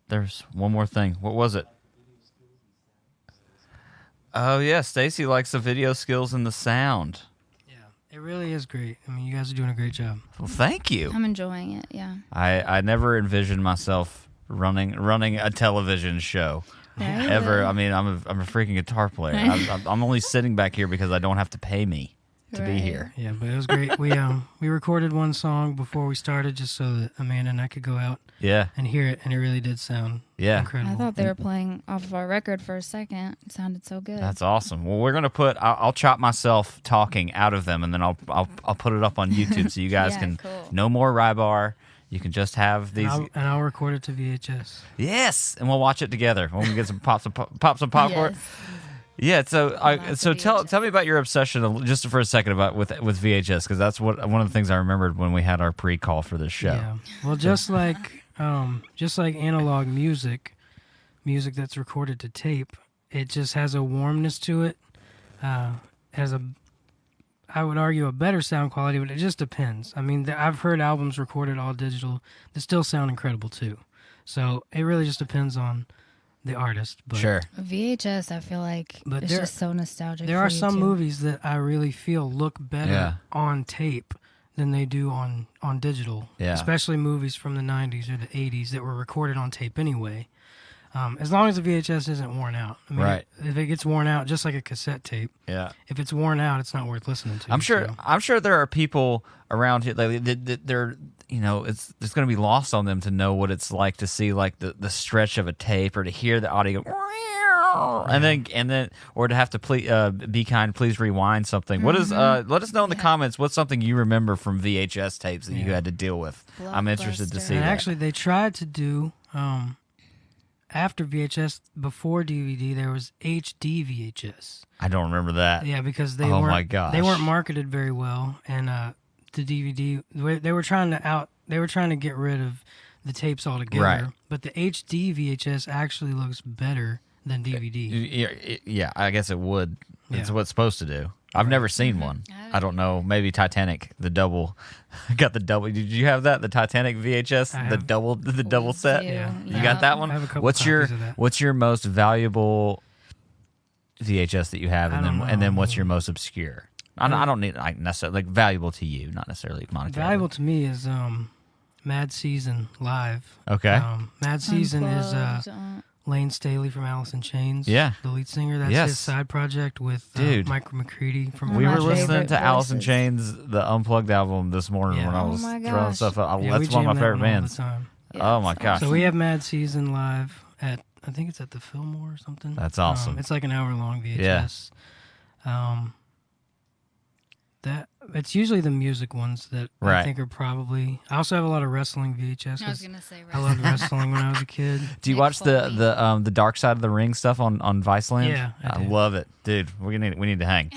There's one more thing. What was it? Oh yeah, Stacy likes the video skills and the sound. Yeah, it really is great. I mean, you guys are doing a great job. Well, thank you. I'm enjoying it. Yeah. I never envisioned myself running a television show. Right? Ever. I mean, I'm a freaking guitar player. I'm only sitting back here because I don't have to pay me to be Right. here. Yeah, but it was great. We recorded one song before we started just so that Amanda and I could go out Yeah, and hear it, and it really did sound yeah. incredible. I thought they were playing off of our record for a second. It sounded so good. That's awesome. Well, we're gonna put. I'll chop myself talking out of them, and then I'll put it up on YouTube so you guys Yeah, can cool. no more Rybar. You can just have these. And I'll record it to VHS. Yes, and we'll watch it together when we get some pop some popcorn. Yes. Yeah. So Lots so of tell VHS. me about your obsession just for a second about with VHS because that's one of the things I remembered when we had our pre-call for this show. Yeah. Well, just like analog music that's recorded to tape, it just has a warmness to it. Has I would argue a better sound quality, but it just depends. I mean, I've heard albums recorded all digital that still sound incredible too. So it really just depends on the artist. But Sure. VHS, I feel like But it's there- just so nostalgic. There for are you, some too. movies that I really feel look better Yeah. on tape than they do on digital. Yeah. Especially movies from the 90s or the 80s that were recorded on tape anyway. As long as the VHS isn't worn out. I mean, Right. if it gets worn out, just like a cassette tape, Yeah. if it's worn out, it's not worth listening to. I'm sure. so. I'm sure there are people around here that they're it's going to be lost on them to know what it's like to see like the stretch of a tape or to hear the audio go, and then or to have to be kind, please rewind something. What is let us know in the comments what's something you remember from VHS tapes that you had to deal with. I'm interested to Blockbuster. see And that. actually, they tried to do, after VHS, before DVD, there was HD VHS. I don't remember that. Yeah, because they Oh weren't. my gosh. They weren't marketed very well, and the DVD they were trying to get rid of the tapes altogether. Right. But the HD VHS actually looks better than DVD. Yeah, I guess it would. It's Yeah. what it's supposed to do. I've never seen one. I don't know. Maybe Titanic, the double. I got the double. Did you have that? The Titanic VHS, I the have. double set. Yeah. You got that one. I have a couple What's copies of that. What's your most valuable VHS that you have, I and don't then know. what's your most obscure? I don't need like necessarily like valuable to you, not necessarily monetary. Valuable to me is Mad Season Live. Okay. Mad Season is Unplugged, Lane Staley from Alice in Chains. Yeah. The lead singer. That's Yes. his side project with Dude. Michael McCready from We my were listening favorite to Alice in voices. Chains, the Unplugged album this morning Yeah. when I Oh was my throwing gosh. stuff up. Yeah, we That's one of my jam that favorite one all bands. the time. Yeah, Oh my it's gosh. awesome. So we have Mad Season live at, I think it's at the Fillmore or something. That's awesome. It's like an hour long VHS. that it's usually the music ones that Right. I think are probably. I also have a lot of wrestling VHS. I was 'cause gonna say I loved wrestling when I was a kid. Do you Mick watch Foley. the Dark Side of the Ring stuff on Viceland? Yeah, I do. love it, dude. We need to hang.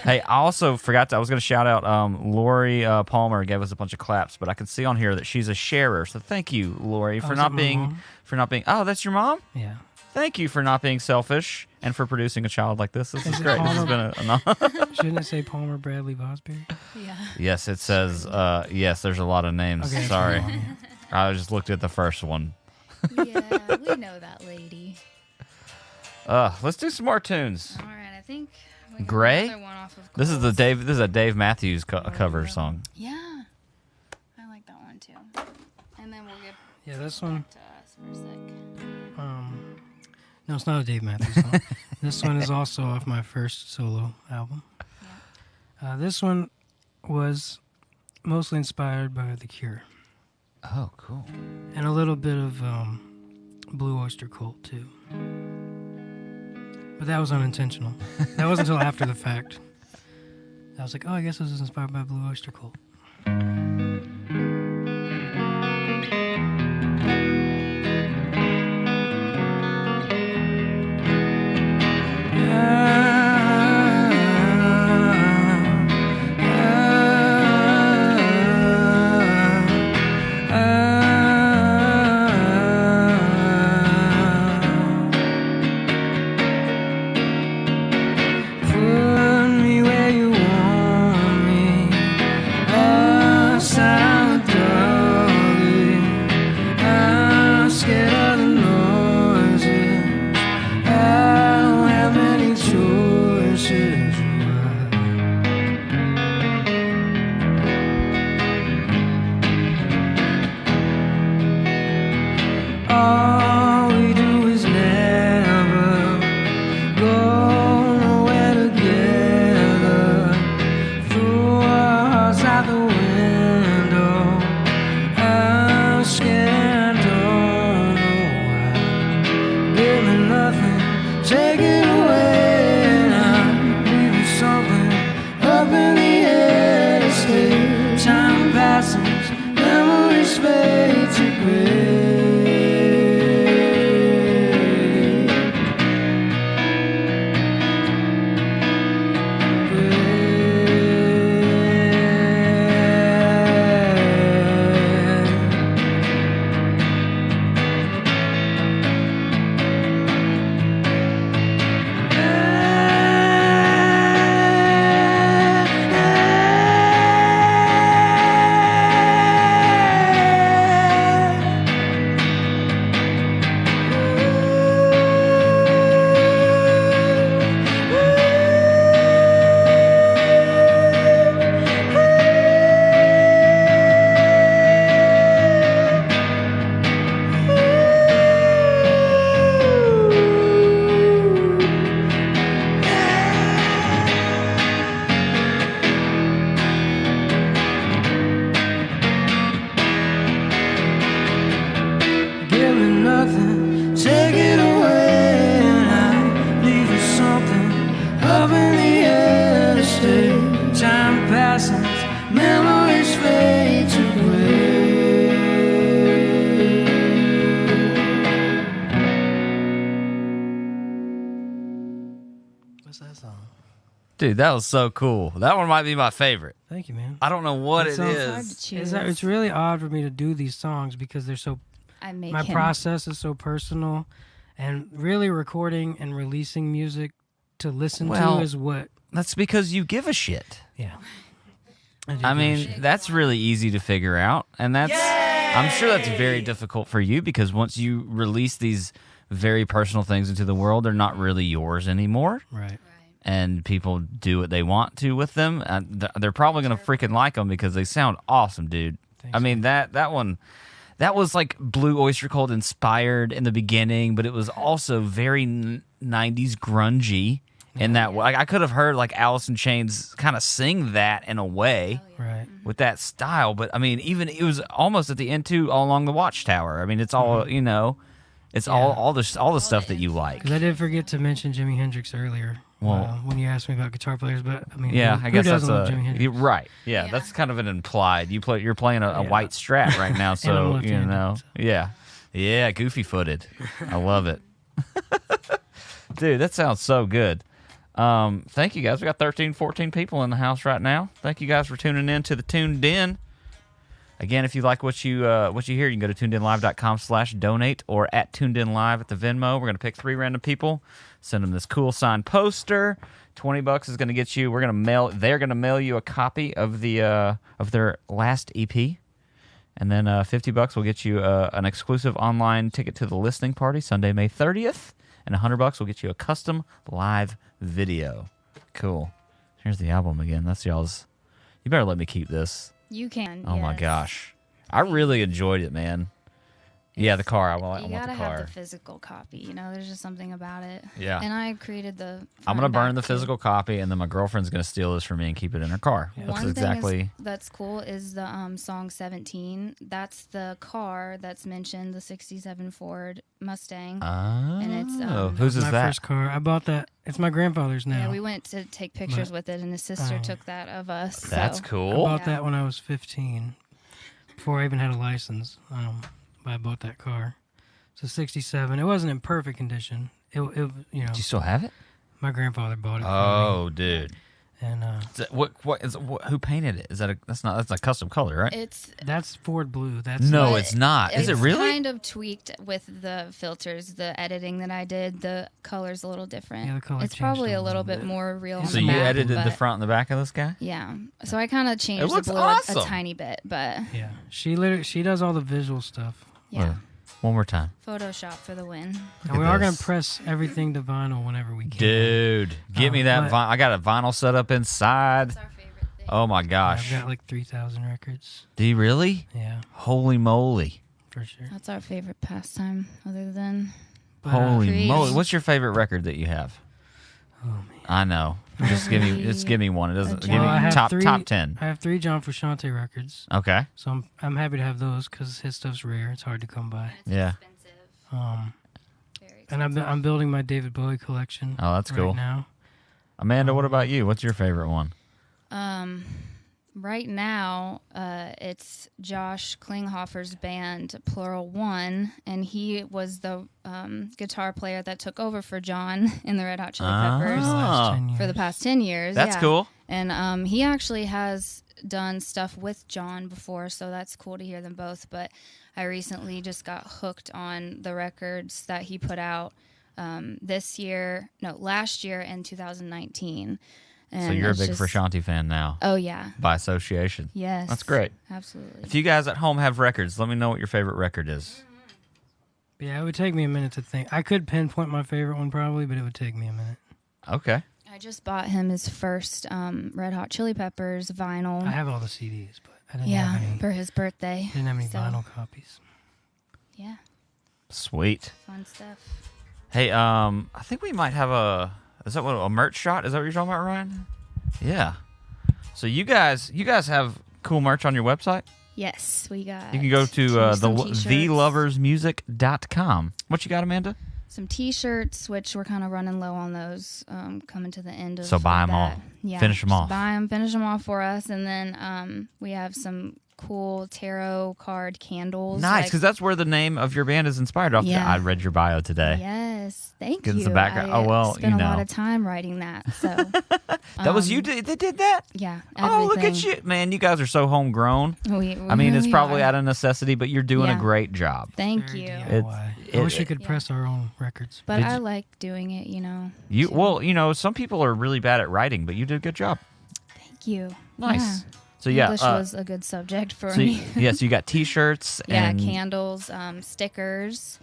Hey, I also forgot I was going to shout out Lori Palmer gave us a bunch of claps, but I can see on here that she's a sharer. So thank you, Lori, for is not that my being mom? Oh, that's your mom. Yeah. Thank you for not being selfish and for producing a child like this. This is Is it great. This has Palmer? been Shouldn't it say Palmer Bradley Vosbury? Yeah. Yes, it says yes. There's a lot of names. Okay, that's Sorry, my mom, I just looked at the first one. Yeah, we know that lady. Let's do some more tunes. All right, I think we got Gray? another one off of This is Cole's. This is a Dave Matthews cover song. Yeah, I like that one too. And then we'll get Yeah, this one. back to us for a sec. No, it's not a Dave Matthews song. This one is also off my first solo album. This one was mostly inspired by The Cure Oh, cool. and a little bit of Blue Oyster Cult too. But that was unintentional. That wasn't until after the fact. I was like, oh, I guess this was inspired by Blue Oyster Cult. Put me where you want me. Silent doggy. I'm scared of the noises. I don't have many choices. All we do is never go nowhere together. Throw our hearts out the window. I'm scared, I don't know why. Give me nothing, take it away now. Leaving something up in the air to stay. Time passes, memories fade to gray. Give me nothing, take it away now. Leaving something up in the air to stay. Time passes, memories fade to gray. What's that song? Dude, that was so cool. That one might be my favorite. Thank you, man. I don't know what That it sounds hard to is. choose. It's really odd for me to do these songs because they're so I make my him. process is so personal, and really recording and releasing music to listen Well, to is what. That's because you give a shit. Yeah. I mean, that's really easy to figure out, and I'm sure that's very difficult for you because once you release these very personal things into the world, they're not really yours anymore, right. and people do what they want to with them. And they're probably gonna freaking like them because they sound awesome, dude. Thanks, I mean that one. That was like Blue Oyster Cult inspired in the beginning, but it was also very 90s grungy in that way. I could have heard like Alice in Chains kind of sing that in a way Right. with that style, but I mean, even it was almost at the end too, all along the Watchtower. I mean, it's all it's all the stuff that you like. Because I did forget to mention Jimi Hendrix earlier when you asked me about guitar players, but I mean, Yeah, who I guess that's doesn't love Jimi Hendrix? you're right. Yeah, Yeah. that's kind of an implied. You're playing a Yeah. white Strat right now, I'm so left-handed, so. yeah, goofy footed. I love it, dude. That sounds so good. Thank you guys. We got 13, 14 people in the house right now. Thank you guys for tuning in to the Tuneden. Again, if you like what you hear, you can go to tunedenlive.com/donate or at tunedenlive at the Venmo. We're gonna pick 3 random people, send them this cool signed poster. $20 is gonna get you. They're gonna mail you a copy of their last EP, and then $50 will get you an exclusive online ticket to the listening party Sunday, May 30th, and $100 will get you a custom live video. Cool. Here's the album again. That's y'all's. You better let me keep this. You can. Oh my yes. gosh, I really enjoyed it, man. Yeah, the car. I want You the gotta car. have the physical copy. You know, there's just something about it. Yeah. And I created the. I'm gonna front burn and the back, too. physical copy, and then my girlfriend's gonna steal this from me and keep it in her car. That's One exactly. thing that's cool is the song 17. That's the car that's mentioned, the 67 Ford Mustang. Oh, And it's, whose is my that? first car. I bought that. It's my grandfather's now. Yeah, we went to take pictures with it, and his sister took that of us. That's so. I cool. bought Yeah. that when I was 15, before I even had a license. I bought that car. It's a 67. It wasn't in perfect condition. It you know, Do you still have it? my grandfather bought it for Oh, dude. me. And Is that, who painted it? Is that that's a custom color, right? It's that's Ford Blue. That's No, but it's not. Is it really? kind of tweaked with the filters, the editing that I did. The color's a little different. Yeah, the color it's probably changed a a little little bit bit. more real. on So the you back, edited the but- front and the back of this guy? Yeah. So I kind of changed the looks blue awesome. a tiny bit, but Yeah, she does all the visual stuff. yeah. Well, one more time. Photoshop for the win. And we are gonna this. press everything to vinyl whenever we can. Dude, get me that. but- I got a vinyl set up inside. That's our favorite thing. Oh my I've gosh. got like 3,000 records. Do you really? Yeah, Holy moly. for sure. That's our favorite pastime, other than But, Holy Creating. moly. What's your favorite record that you have? oh man. I know. Just give me one. It doesn't give me Well, I have top 10. 10. I have 3 John Frusciante records, Okay. so I'm happy to have those because his stuff's rare. It's hard to come by. Yeah. expensive. Very And I'm building my David Bowie collection. Oh, that's right cool. now. Amanda, what about you? What's your favorite one? Right now, it's Josh Klinghoffer's band, Plural One, and he was the guitar player that took over for John in the Red Hot Chili Peppers Ah. Last 10 years. for the past 10 years. That's yeah. cool. And he actually has done stuff with John before, so that's cool to hear them both. But I recently just got hooked on the records that he put out last year in 2019. And So you're a it's big just- Frusciante fan now Oh, yeah. by association. Yes. That's great. Absolutely. If you guys at home have records, let me know what your favorite record is. Yeah, it would take me a minute to think. I could pinpoint my favorite one probably, but it would take me a minute. Okay. I just bought him his first Red Hot Chili Peppers vinyl. I have all the CDs, but I didn't yeah, have any. for his birthday. Didn't have any So, vinyl copies. Yeah, Sweet. fun stuff. Hey, I think we might have is that what a merch shot? Is that what you're talking about, Ryan? Yeah. So you guys have cool merch on your website? Yes, we got. You can go to some t-shirts. theloversmusic.com. What you got, Amanda? Some t-shirts, which we're kind of running low on those, coming to the end of. So buy 'em that. all. Yeah, Finish 'em just off. Buy them, finish them off for us, and then we have some cool tarot card candles. Nice, like- because that's where the name of your band is inspired off. Yeah. I read your bio today. Yes, thank Gives you. the background. I Oh, well, spent you a lot know. of time writing that. So That was you that did that? yeah. Oh, look at everything. you. Man, you guys are so homegrown. We I mean, it's really probably are. out of necessity, but you're doing a Yeah. great job. Thank Very you. DIY. It- I wish we could Yeah. press our own records. But Did I you- like doing it, too. Some people are really bad at writing, but you did a good job. Thank you. Nice. Yeah. So yeah, English was a good subject for so me. yeah, so you got T-shirts Yeah, and candles, stickers,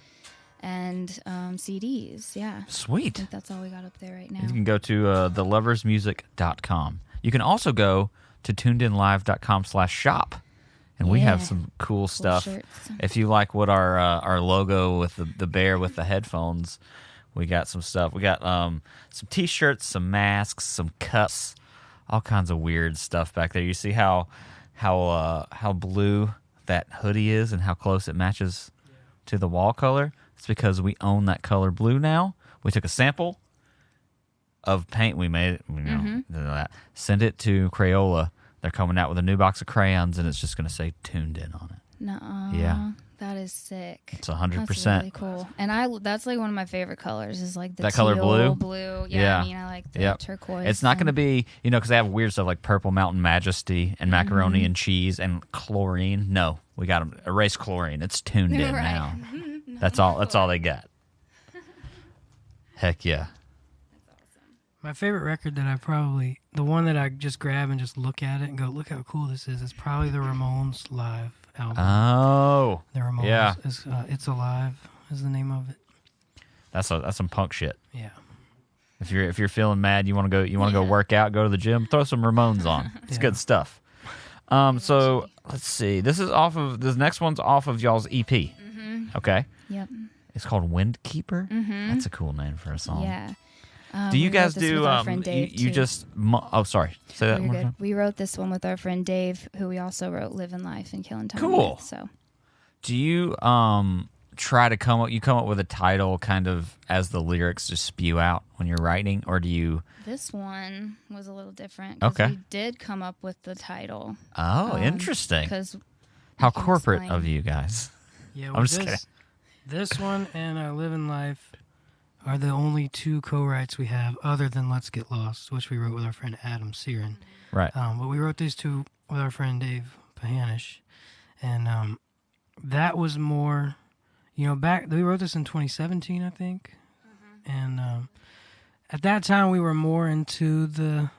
and CDs. Yeah. I sweet. think that's all we got up there right now. You can go to theloversmusic.com. You can also go to tunedenlive.com/shop, and we have Yeah. some cool stuff. shirts. If you like what our logo with the bear with the headphones, we got some stuff. We got some T-shirts, some masks, some cups, all kinds of weird stuff back there. You see how blue that hoodie is and how close it matches to the wall color? It's because we own that color blue now. We took a sample of paint we made. That. Send it to Crayola. They're coming out with a new box of crayons, and it's just going to say Tuneden on it. Nuh-uh. Yeah. That is sick. It's 100%. That's really cool. And that's like one of my favorite colors is like the that color blue. Blue. Yeah. I mean, I like the turquoise. It's not going to be, because they have weird stuff like Purple Mountain Majesty and macaroni and cheese and chlorine. No, we got them. Erase chlorine. It's Tuneden now. That's all they got. Heck yeah. My favorite record that the one that I just grab and just look at it and go, look how cool this is probably the Ramones live album. Oh. The Ramones. Yeah. It's Alive is the name of it. That's some punk shit. Yeah. If you're feeling mad, you want to go work out, go to the gym, throw some Ramones on. It's good stuff. So let's see. This next one's off of y'all's EP. Mm-hmm. Okay. Yep. It's called Windkeeper. Mm-hmm. That's a cool name for a song. Yeah. Do you guys do? You just. Sorry. Say that one more time. We wrote this one with our friend Dave, who we also wrote "Living Life" and "Killing Time." Cool. With, so. Do you try to come up with a title kind of as the lyrics just spew out when you're writing, or do you? This one was a little different. Okay. We did come up with the title. Oh, interesting. Because how corporate of you guys. Yeah, I'm just kidding. This one and "Living Life" are the only two co-writes we have other than "Let's Get Lost," which we wrote with our friend Adam Searin. Right. But we wrote these two with our friend Dave Pahanish. And that was more, we wrote this in 2017, I think. Mm-hmm. And at that time, we were more into the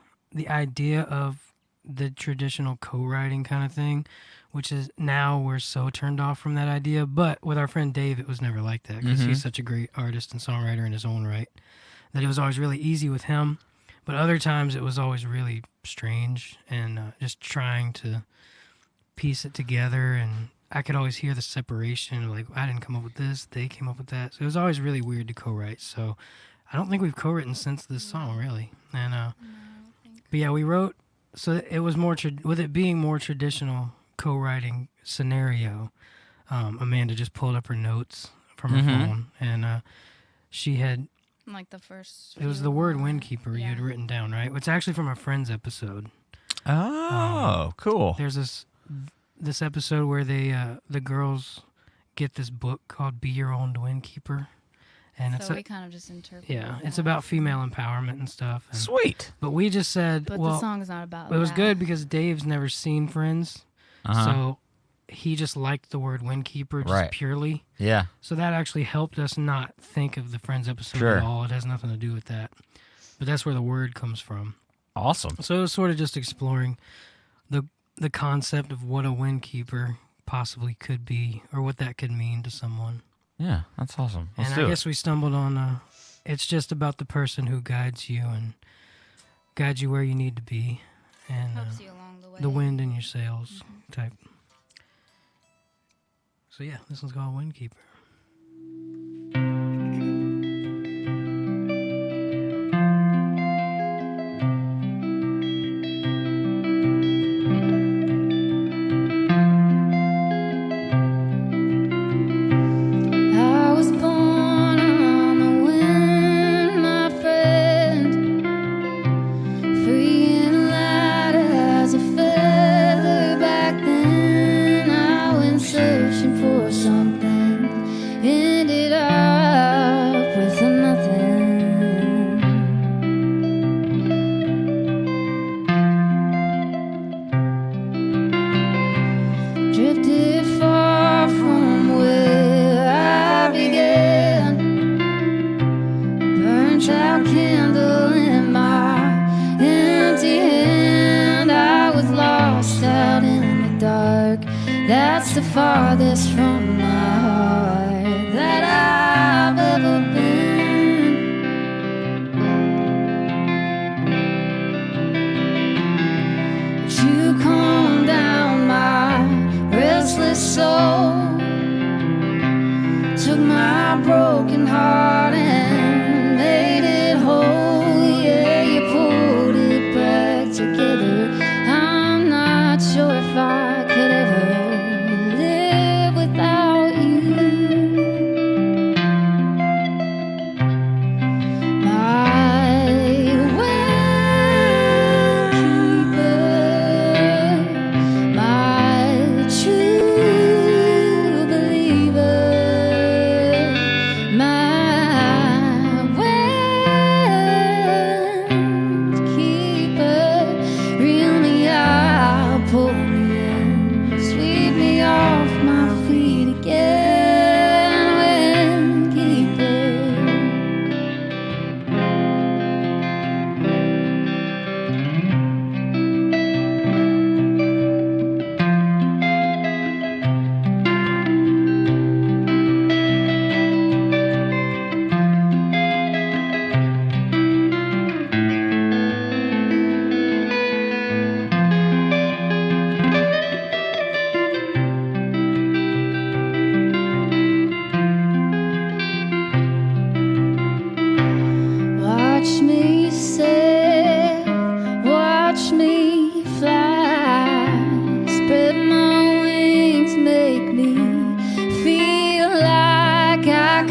idea of the traditional co-writing kind of thing, which is now we're so turned off from that idea. But with our friend Dave, it was never like that because he's such a great artist and songwriter in his own right that it was always really easy with him. But other times it was always really strange and just trying to piece it together. And I could always hear the separation. Like, I didn't come up with this. They came up with that. So it was always really weird to co-write. So I don't think we've co-written since this song, really. And but yeah, we wrote. So it was more, with it being more traditional co-writing scenario, Amanda just pulled up her notes from her phone, and she had like the first. It was the word "Windkeeper" you had written down, right? It's actually from a Friends episode. Oh, cool. There's this episode where the girls get this book called "Be Your Own Windkeeper," and so we kind of just interpret. Yeah, it's about female empowerment and stuff. And, sweet. But we just said, but well, the song's not about. It was that. good because Dave's never seen Friends. So he just liked the word "Windkeeper" just purely. Yeah. So that actually helped us not think of the Friends episode at all. It has nothing to do with that. But that's where the word comes from. Awesome. So it was sort of just exploring the concept of what a windkeeper possibly could be or what that could mean to someone. Yeah, that's awesome. Let's do I guess we stumbled on it's just about the person who guides you and guides you where you need to be. And helps you along the way. The wind in your sails type. So yeah, this one's called Windkeeper. I was born on the wind, my friend, free and light as a feather. Back then I went searching for something, ended up with nothing. Drifted far from where I began, burnt out candle in my empty hand. I was lost out in the dark. That's the farthest from my heart that I've ever been. But you calmed down my restless soul, took my broken heart and made it whole. Yeah, you pulled it back together. I'm not sure if I could ever live without you. My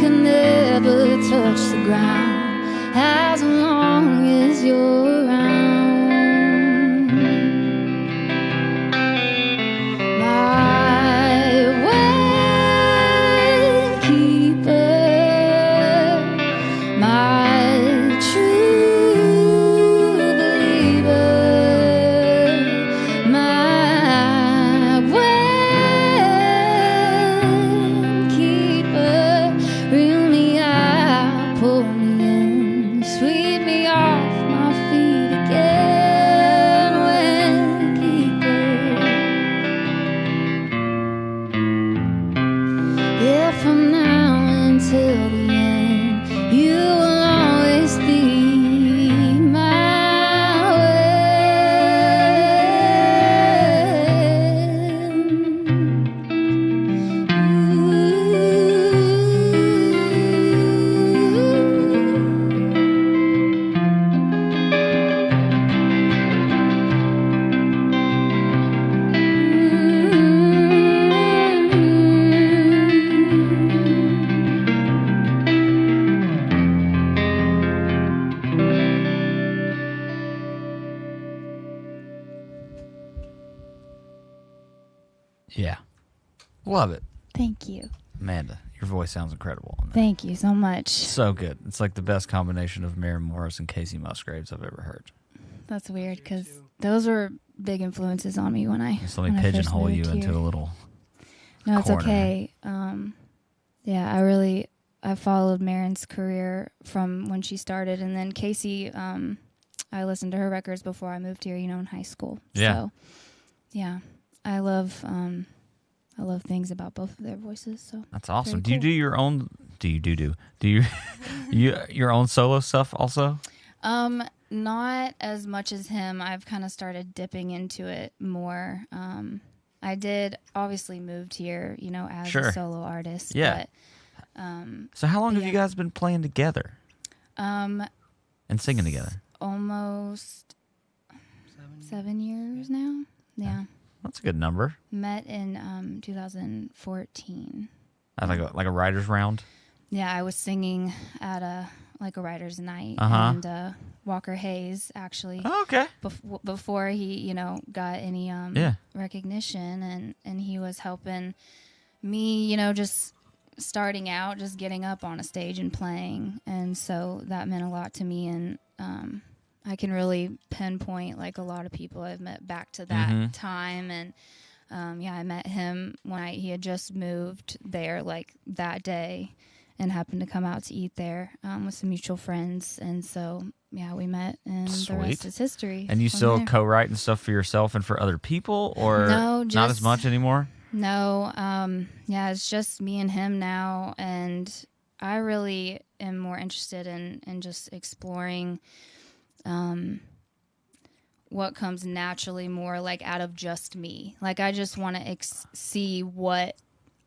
can never touch the ground as long as you're around. My way keeper, my true believer, my way keeper, reel me out, pull me in, sweep me off my feet again, way keeper. Yeah, from now until the end, you will always be my Yeah. Love it. Thank you. Amanda, your voice sounds incredible. Thank you so much. So good. It's like the best combination of Maren Morris and Casey Musgraves I've ever heard. That's weird because those were big influences on me when I Just let me when I first pigeonhole moved you here. into a little No, it's corner. okay. Yeah, I followed Maren's career from when she started, and then Casey, I listened to her records before I moved here, in high school. Yeah. So, yeah, I love things about both of their voices. So That's awesome. very Do you cool. do your own? Do you your own solo stuff also? Not as much as him. I've kind of started dipping into it more. I did obviously moved here, as Sure. a solo artist. Yeah. But, So how long have you yeah. guys been playing together and singing together? almost 7 years now. Yeah. That's a good number. Met in 2014. Like a writer's round. Yeah, I was singing at a writer's night, Uh-huh. and Walker Hayes actually Oh, okay. before he got any Yeah. recognition, and he was helping me just starting out, just getting up on a stage and playing, and so that meant a lot to me, and I can really pinpoint a lot of people I've met back to that Mhm. time, and I met him when he had just moved there that day, and happened to come out to eat there with some mutual friends, and so we met, and the Sweet. rest is history. And you from still there. co-writing stuff for yourself and for other people, or No, not as just- much anymore? No, it's just me and him now, and I really am more interested in just exploring what comes naturally more out of just me. I just want to see what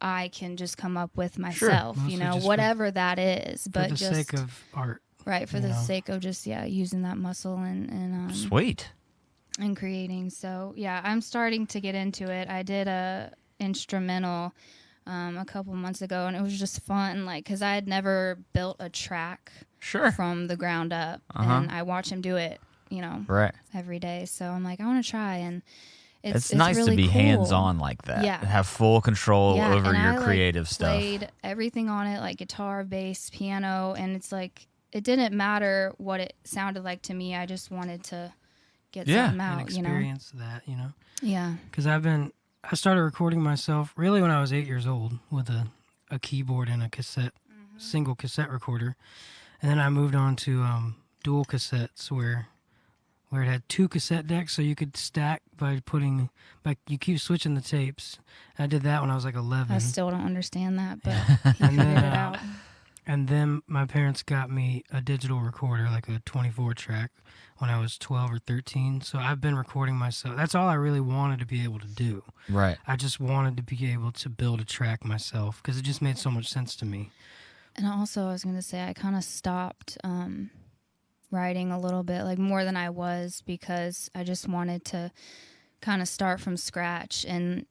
I can just come up with myself, Mostly just for- whatever that is, but for the just sake of art. right for you the know. sake of just using that muscle and Sweet. and creating. So I'm starting to get into it. I did a instrumental a couple months ago, and it was just fun, because I had never built a track Sure. from the ground up, Uh-huh. and I watch him do it, Right. every day. So I'm like, I want to try, and it's nice really to be cool. hands-on like that. Yeah. And have full control Yeah, over and your I, creative stuff. Played everything on it, guitar, bass, piano, and it's it didn't matter what it sounded like to me. I just wanted to get Yeah. something And out, experience that, Yeah. Because I started recording myself really when I was 8 years old with a keyboard and a cassette, single cassette recorder. And then I moved on to dual cassettes where it had 2 cassette decks, so you could stack by you keep switching the tapes. I did that when I was 11. I still don't understand that, but he And figured then, it out. And then my parents got me a digital recorder, a 24 track, when I was 12 or 13. So I've been recording myself. That's all I really wanted to be able to do. Right. I just wanted to be able to build a track myself because it just made so much sense to me. And also, I was going to say, I kind of stopped writing a little bit, more than I was, because I just wanted to kind of start from scratch. And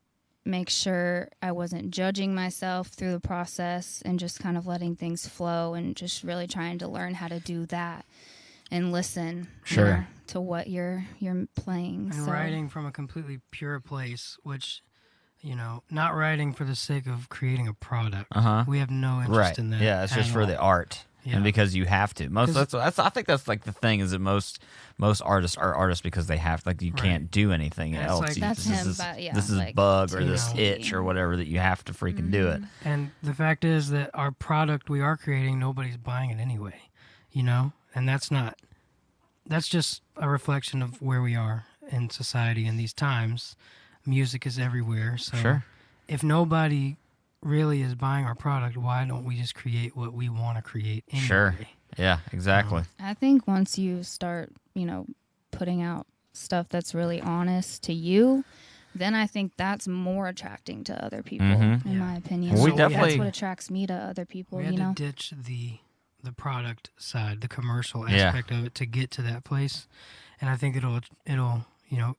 make sure I wasn't judging myself through the process and just kind of letting things flow and just really trying to learn how to do that and listen to what you're playing. And writing from a completely pure place, which, not writing for the sake of creating a product. We have no interest in that. Yeah, it's just for the art. Yeah. And because you have to. I think that's like the thing is that most artists are artists because they have you can't do anything else. Like, this is like, bug or this itch or whatever that you have to freaking do it. And the fact is that our product we are creating, nobody's buying it anyway, and that's just a reflection of where we are in society in these times. Music is everywhere, so if nobody really is buying our product, why don't we just create what we want to create anyway? Sure. Yeah, exactly. I think once you start, putting out stuff that's really honest to you, then I think that's more attracting to other people, in my opinion. Well, that's what attracts me to other people, we had to ditch the product side, the commercial aspect of it to get to that place. And I think it'll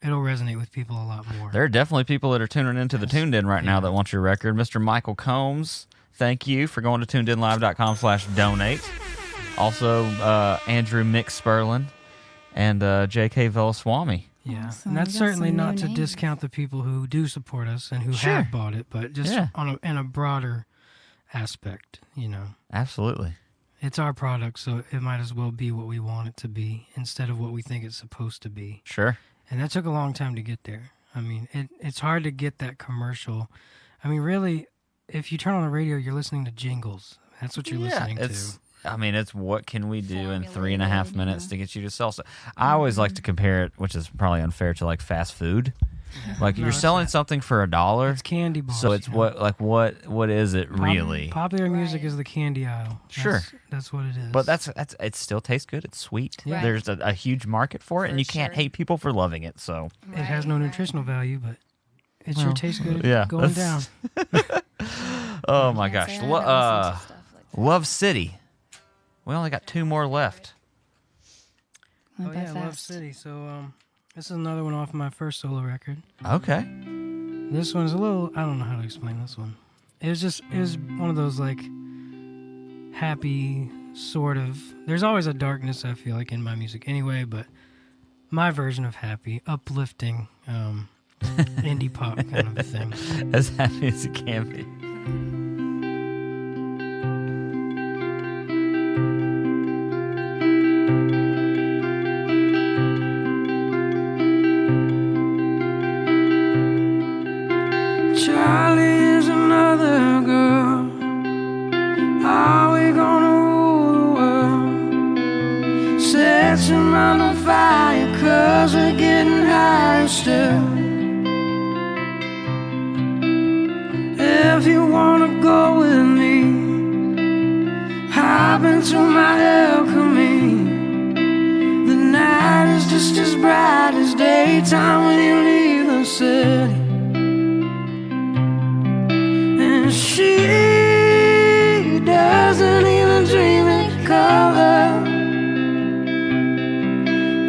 resonate with people a lot more. There are definitely people that are tuning into the Tuneden right now that want your record. Mr. Michael Combs, thank you for going to tunedenlive.com/donate. Also, Andrew Mick Sperlin and J.K. Velaswamy. Yeah, awesome. And that's certainly not to discount the people who do support us and who have bought it, but just in a broader aspect, Absolutely. It's our product, so it might as well be what we want it to be instead of what we think it's supposed to be. Sure. And that took a long time to get there. I mean, it's hard to get that commercial. I mean, really, if you turn on the radio, you're listening to jingles. That's what you're listening to. It's what can we do in 3.5 minutes to get you to sell? So I always like to compare it, which is probably unfair, to like fast food. Like you're selling something for $1. It's candy bars. So it's what is it really? Popular music is the candy aisle. That's what it is. But it still tastes good. It's sweet. Yeah. There's a huge market for it, and you can't hate people for loving it. So it has no nutritional value, but it sure tastes good. Going down. Oh my gosh, Love City. We only got 2 more left. Love City. So this is another one off my first solo record. Okay. This one's a little, I don't know how to explain this one. It was one of those like happy sort of, there's always a darkness I feel like in my music anyway, but my version of happy, uplifting, indie pop kind of a thing. As happy as it can be. Charlie is another girl. Are we gonna rule the world? Set your mind on fire, 'cause we're getting higher still. If you wanna go with me, hop into my alchemy. The night is just as bright as daytime when you leave the city. She doesn't even dream in color,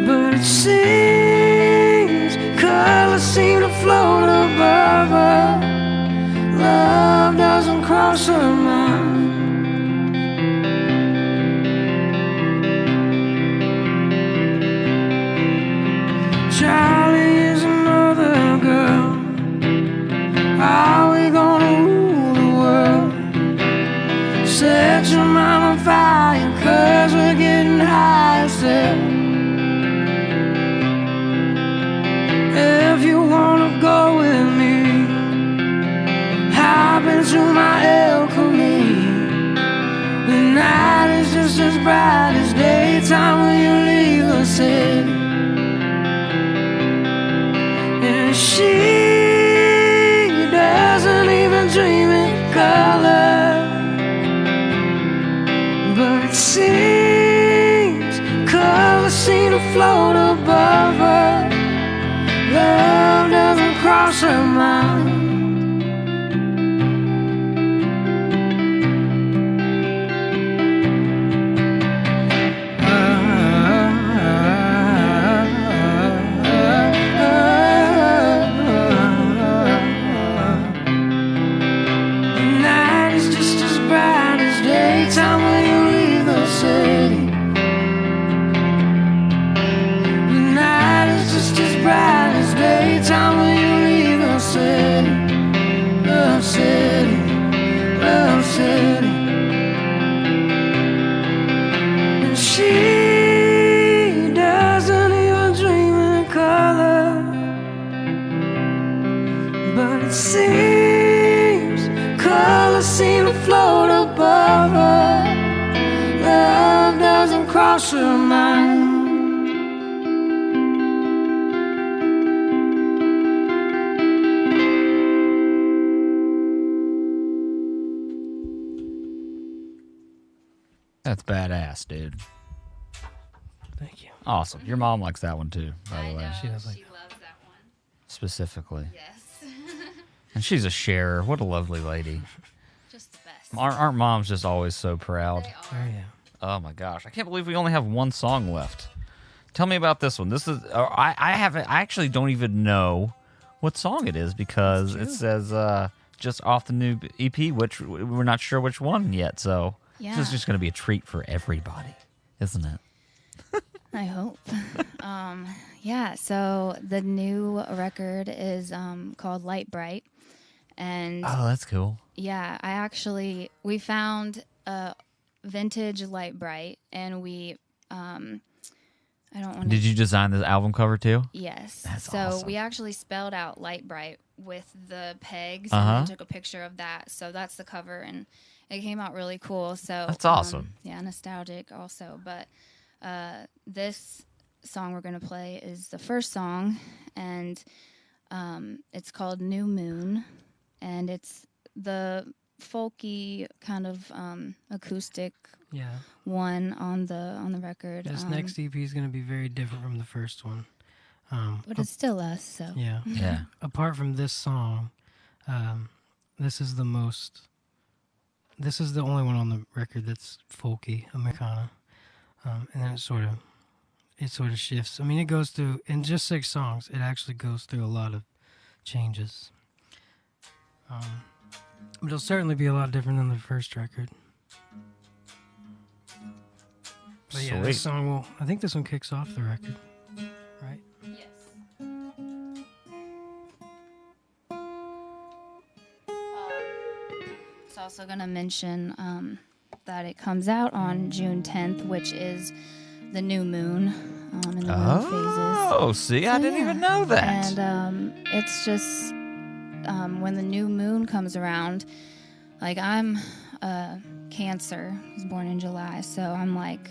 but it seems colors seem to float above her. Love doesn't cross her mind. Charlie is another girl. Are we gonna set your mind on fire, 'cause we're getting higher still. If you wanna go with me, hop into my alchemy. The night is just as bright as daytime when you leave the city. And she doesn't even dream in color, but it seems colors float above her. Love doesn't cross her mind. That's badass, dude. Thank you. Awesome. Your mom likes that one too, by the way. She does like She loves that one. Specifically. Yes. And she's a sharer. What a lovely lady. Just the best. Aren't moms just always so proud? They Oh are. yeah. Oh my gosh. I can't believe we only have one song left. Tell me about this one. This is I actually don't even know what song it is because it says just off the new EP, which we're not sure which one yet. So Yeah. this is just going to be a treat for everybody, isn't it? I hope. Yeah, so the new record is called Light Bright. And Oh, that's cool. yeah, we found a vintage Light Bright, and we, I don't want to. Did you design this album cover too? Yes. That's so awesome. we actually spelled out Light Bright with the pegs Uh-huh. and then took a picture of that. So that's the cover, and it came out really cool. So That's awesome. Yeah, nostalgic also. But this song we're gonna play is the first song, and it's called New Moon, and it's the folky kind of acoustic Yeah. one on the record. This next EP is going to be very different from the first one. But it's still us, so Yeah. Yeah. Apart from this song, this is the most. This is the only one on the record that's folky Americana, and then it sort of shifts. I mean, it goes through in just 6 songs. It actually goes through a lot of changes. But it'll certainly be a lot different than the first record. But yeah, Sweet. this song will. I think this one kicks off the record, right? yes. It's also going to mention that it comes out on June 10th, which is the new moon in the moon phases. Oh, see, I So, didn't yeah. even know that. And it's just when the new moon comes around, like I'm Cancer, I was born in July, so I'm like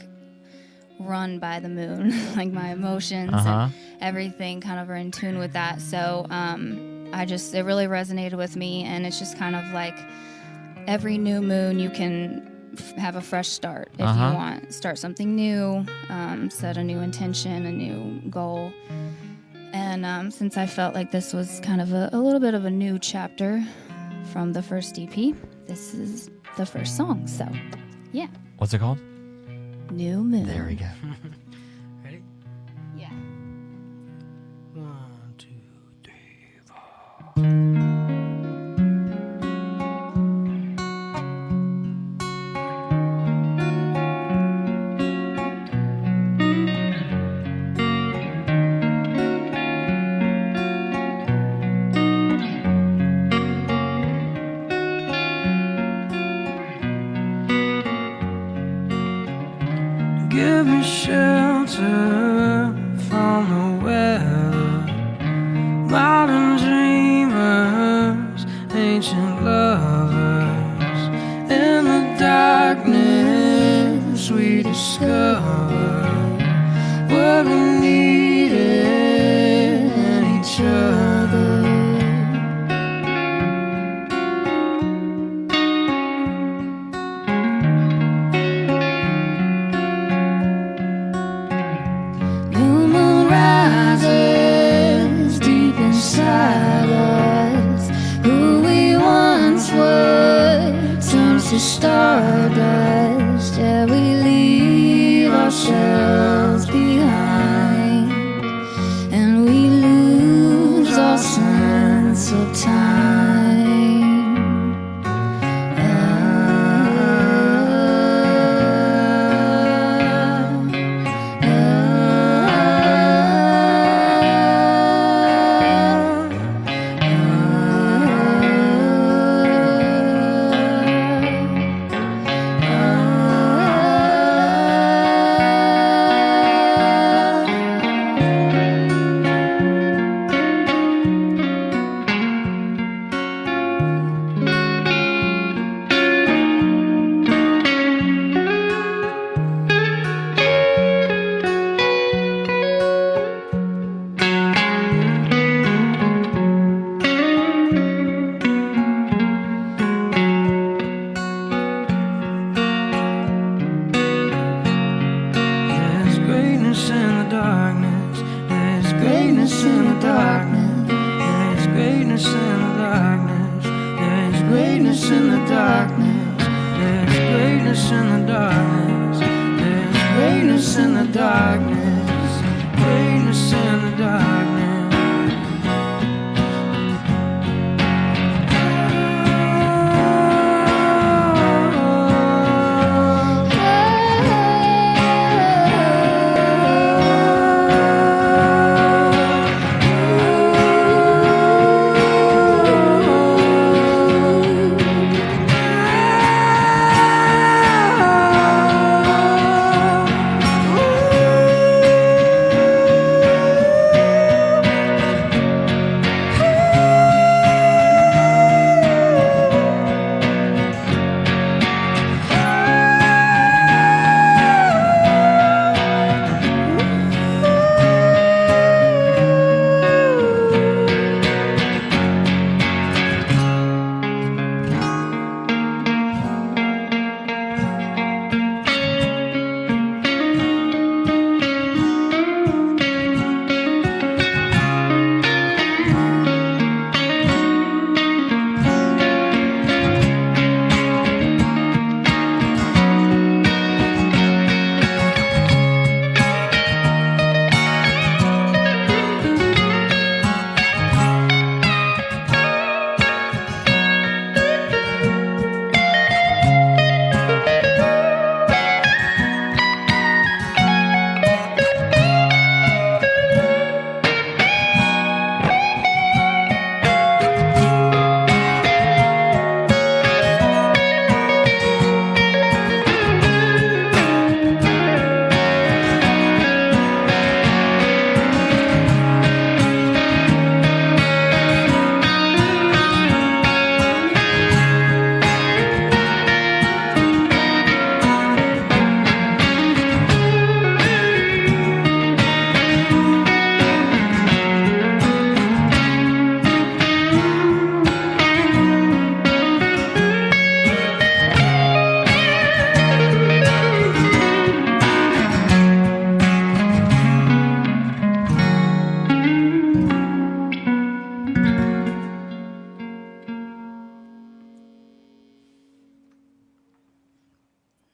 run by the moon, like my emotions Uh-huh. and everything kind of are in tune with that. So it really resonated with me, and it's just kind of like every new moon you can have a fresh start if Uh-huh. you want. Start something new, set a new intention, a new goal. And since I felt like this was kind of a little bit of a new chapter from the first EP, this is the first song. So, yeah, What's it called? New Moon. There we go. Ready? Yeah. 1, 2, 3, 4. Give me shelter from the weather. Modern dreamers, ancient lovers. In the darkness we discover what we needed in each other. New moon rises deep inside us. Who we once were turns to stardust. Yeah, we leave ourselves behind, and we lose our sense of time. darkness. There's greatness in the darkness. There's greatness in the darkness. Greatness in the darkness.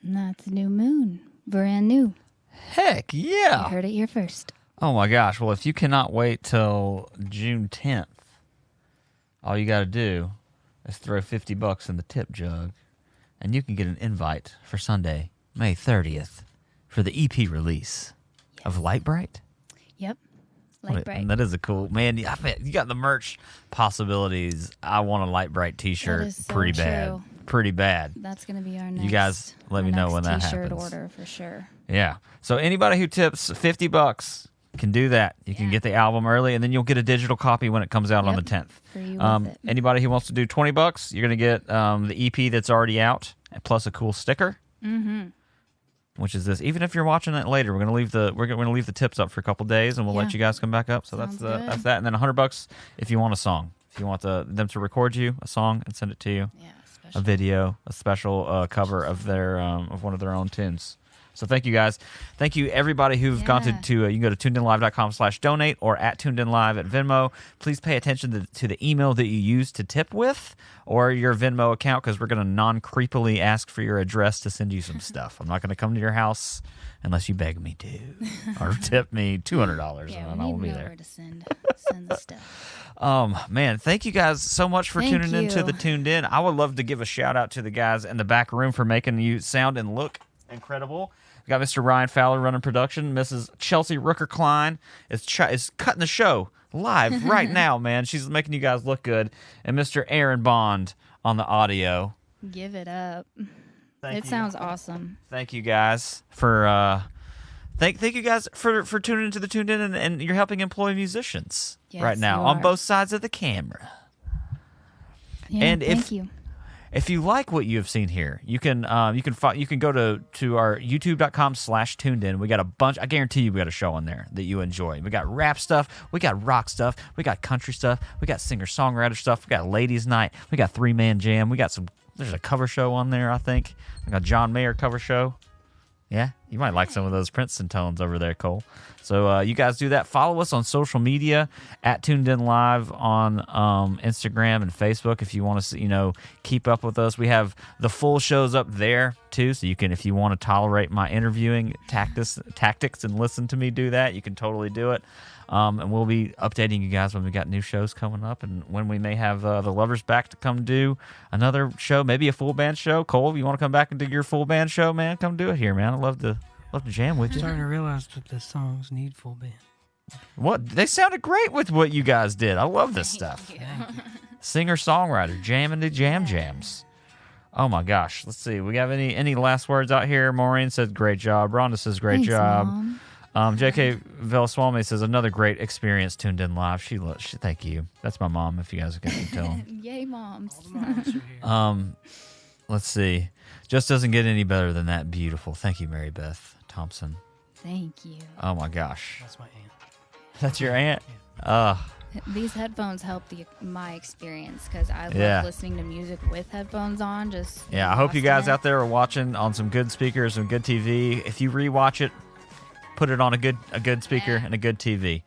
And that's New Moon. Brand new. Heck yeah. You heard it here first. Oh my gosh. Well, if you cannot wait till June 10th, all you got to do is throw $50 in the tip jug, and you can get an invite for Sunday, May 30th, for the EP release of Light Bright. Yep. Light Bright. That is a cool, man. I bet you got the merch possibilities. I want a Light Bright t-shirt. That is so pretty true. bad. Pretty bad. That's going to be our next. You guys let me know when that t-shirt happens. order for sure. Yeah. So anybody who tips $50 can do that. You can get the album early, and then you'll get a digital copy when it comes out on the 10th. For you with it. Anybody who wants to do $20, you're going to get the EP that's already out, plus a cool sticker. Mm-hmm. Which is this? Even if you're watching it later, we're gonna leave the tips up for a couple days, and we'll let you guys come back up. So Sounds that's that. And then $100 if you want a song. If you want them to record you a song and send it to you. Yeah. A video, a special cover of their of one of their own tunes. So thank you guys. Thank you everybody who've gone to you can go to tunedinlive.com/donate or at tunedinlive at Venmo. Please pay attention to the email that you use to tip with or your Venmo account, because we're going to non-creepily ask for your address to send you some stuff. I'm not going to come to your house unless you beg me to or tip me $200 and I will be there. Where to send the stuff. Man, thank you guys so much for tuning in to you. the Tuned In. I would love to give a shout out to the guys in the back room for making you sound and look incredible. We got Mr. Ryan Fowler running production. Mrs. Chelsea Rooker-Klein is cutting the show live right now, man. She's making you guys look good. And Mr. Aaron Bond on the audio. Give it up. Thank It you. sounds awesome. Thank you guys for thank you guys for tuning into the Tuned In, and you're helping employ musicians right now you on are. both sides of the camera. Yeah, And thank you. If you like what you have seen here, you can go to our youtube.com/tunedin. We got a bunch. I guarantee you we got a show on there that you enjoy. We got rap stuff. We got rock stuff. We got country stuff. We got singer-songwriter stuff. We got ladies' night. We got 3-man jam. We got there's a cover show on there, I think. We got John Mayer cover show. Yeah. You might like some of those Princeton tones over there, Cole. So you guys do that. Follow us on social media at Tuneden Live on Instagram and Facebook if you want to, keep up with us. We have the full shows up there too, so you can, if you want to tolerate my interviewing tactics and listen to me do that, you can totally do it. And we'll be updating you guys when we got new shows coming up and when we may have the Lovers back to come do another show, maybe a full band show. Cole, if you want to come back and do your full band show, man, come do it here, man. I'd love to jam with I'm you. starting to realize that the songs need full band. What? They sounded great with what you guys did. I love this stuff. Singer-songwriter, jamming to jams. Oh my gosh. Let's see. We got any last words out here? Maureen said great job. Rhonda says great job. Mom. J.K. Velaswamy says another great experience tuned in live. She thank you. That's my mom. If you guys can tell. Yay, moms. All the moms are here. Let's see. Just doesn't get any better than that. Beautiful. Thank you, Mary Beth Thompson. Thank you. Oh my gosh. That's my aunt. That's your aunt. These headphones help my experience because I love Yeah. listening to music with headphones on. I hope you guys out there are watching on some good speakers and good TV. If you rewatch it, put it on a good speaker and a good TV.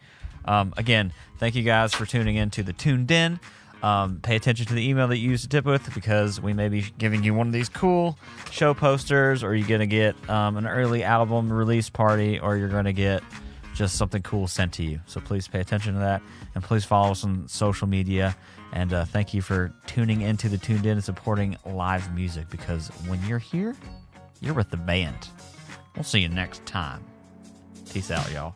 Again, thank you guys for tuning in to the Tuned In. Pay attention to the email that you use to tip with because we may be giving you one of these cool show posters, or you're going to get an early album release party, or you're going to get just something cool sent to you. So please pay attention to that, and please follow us on social media. And thank you for tuning into the Tuned In and supporting live music, because when you're here, you're with the band. We'll see you next time. Peace out, y'all.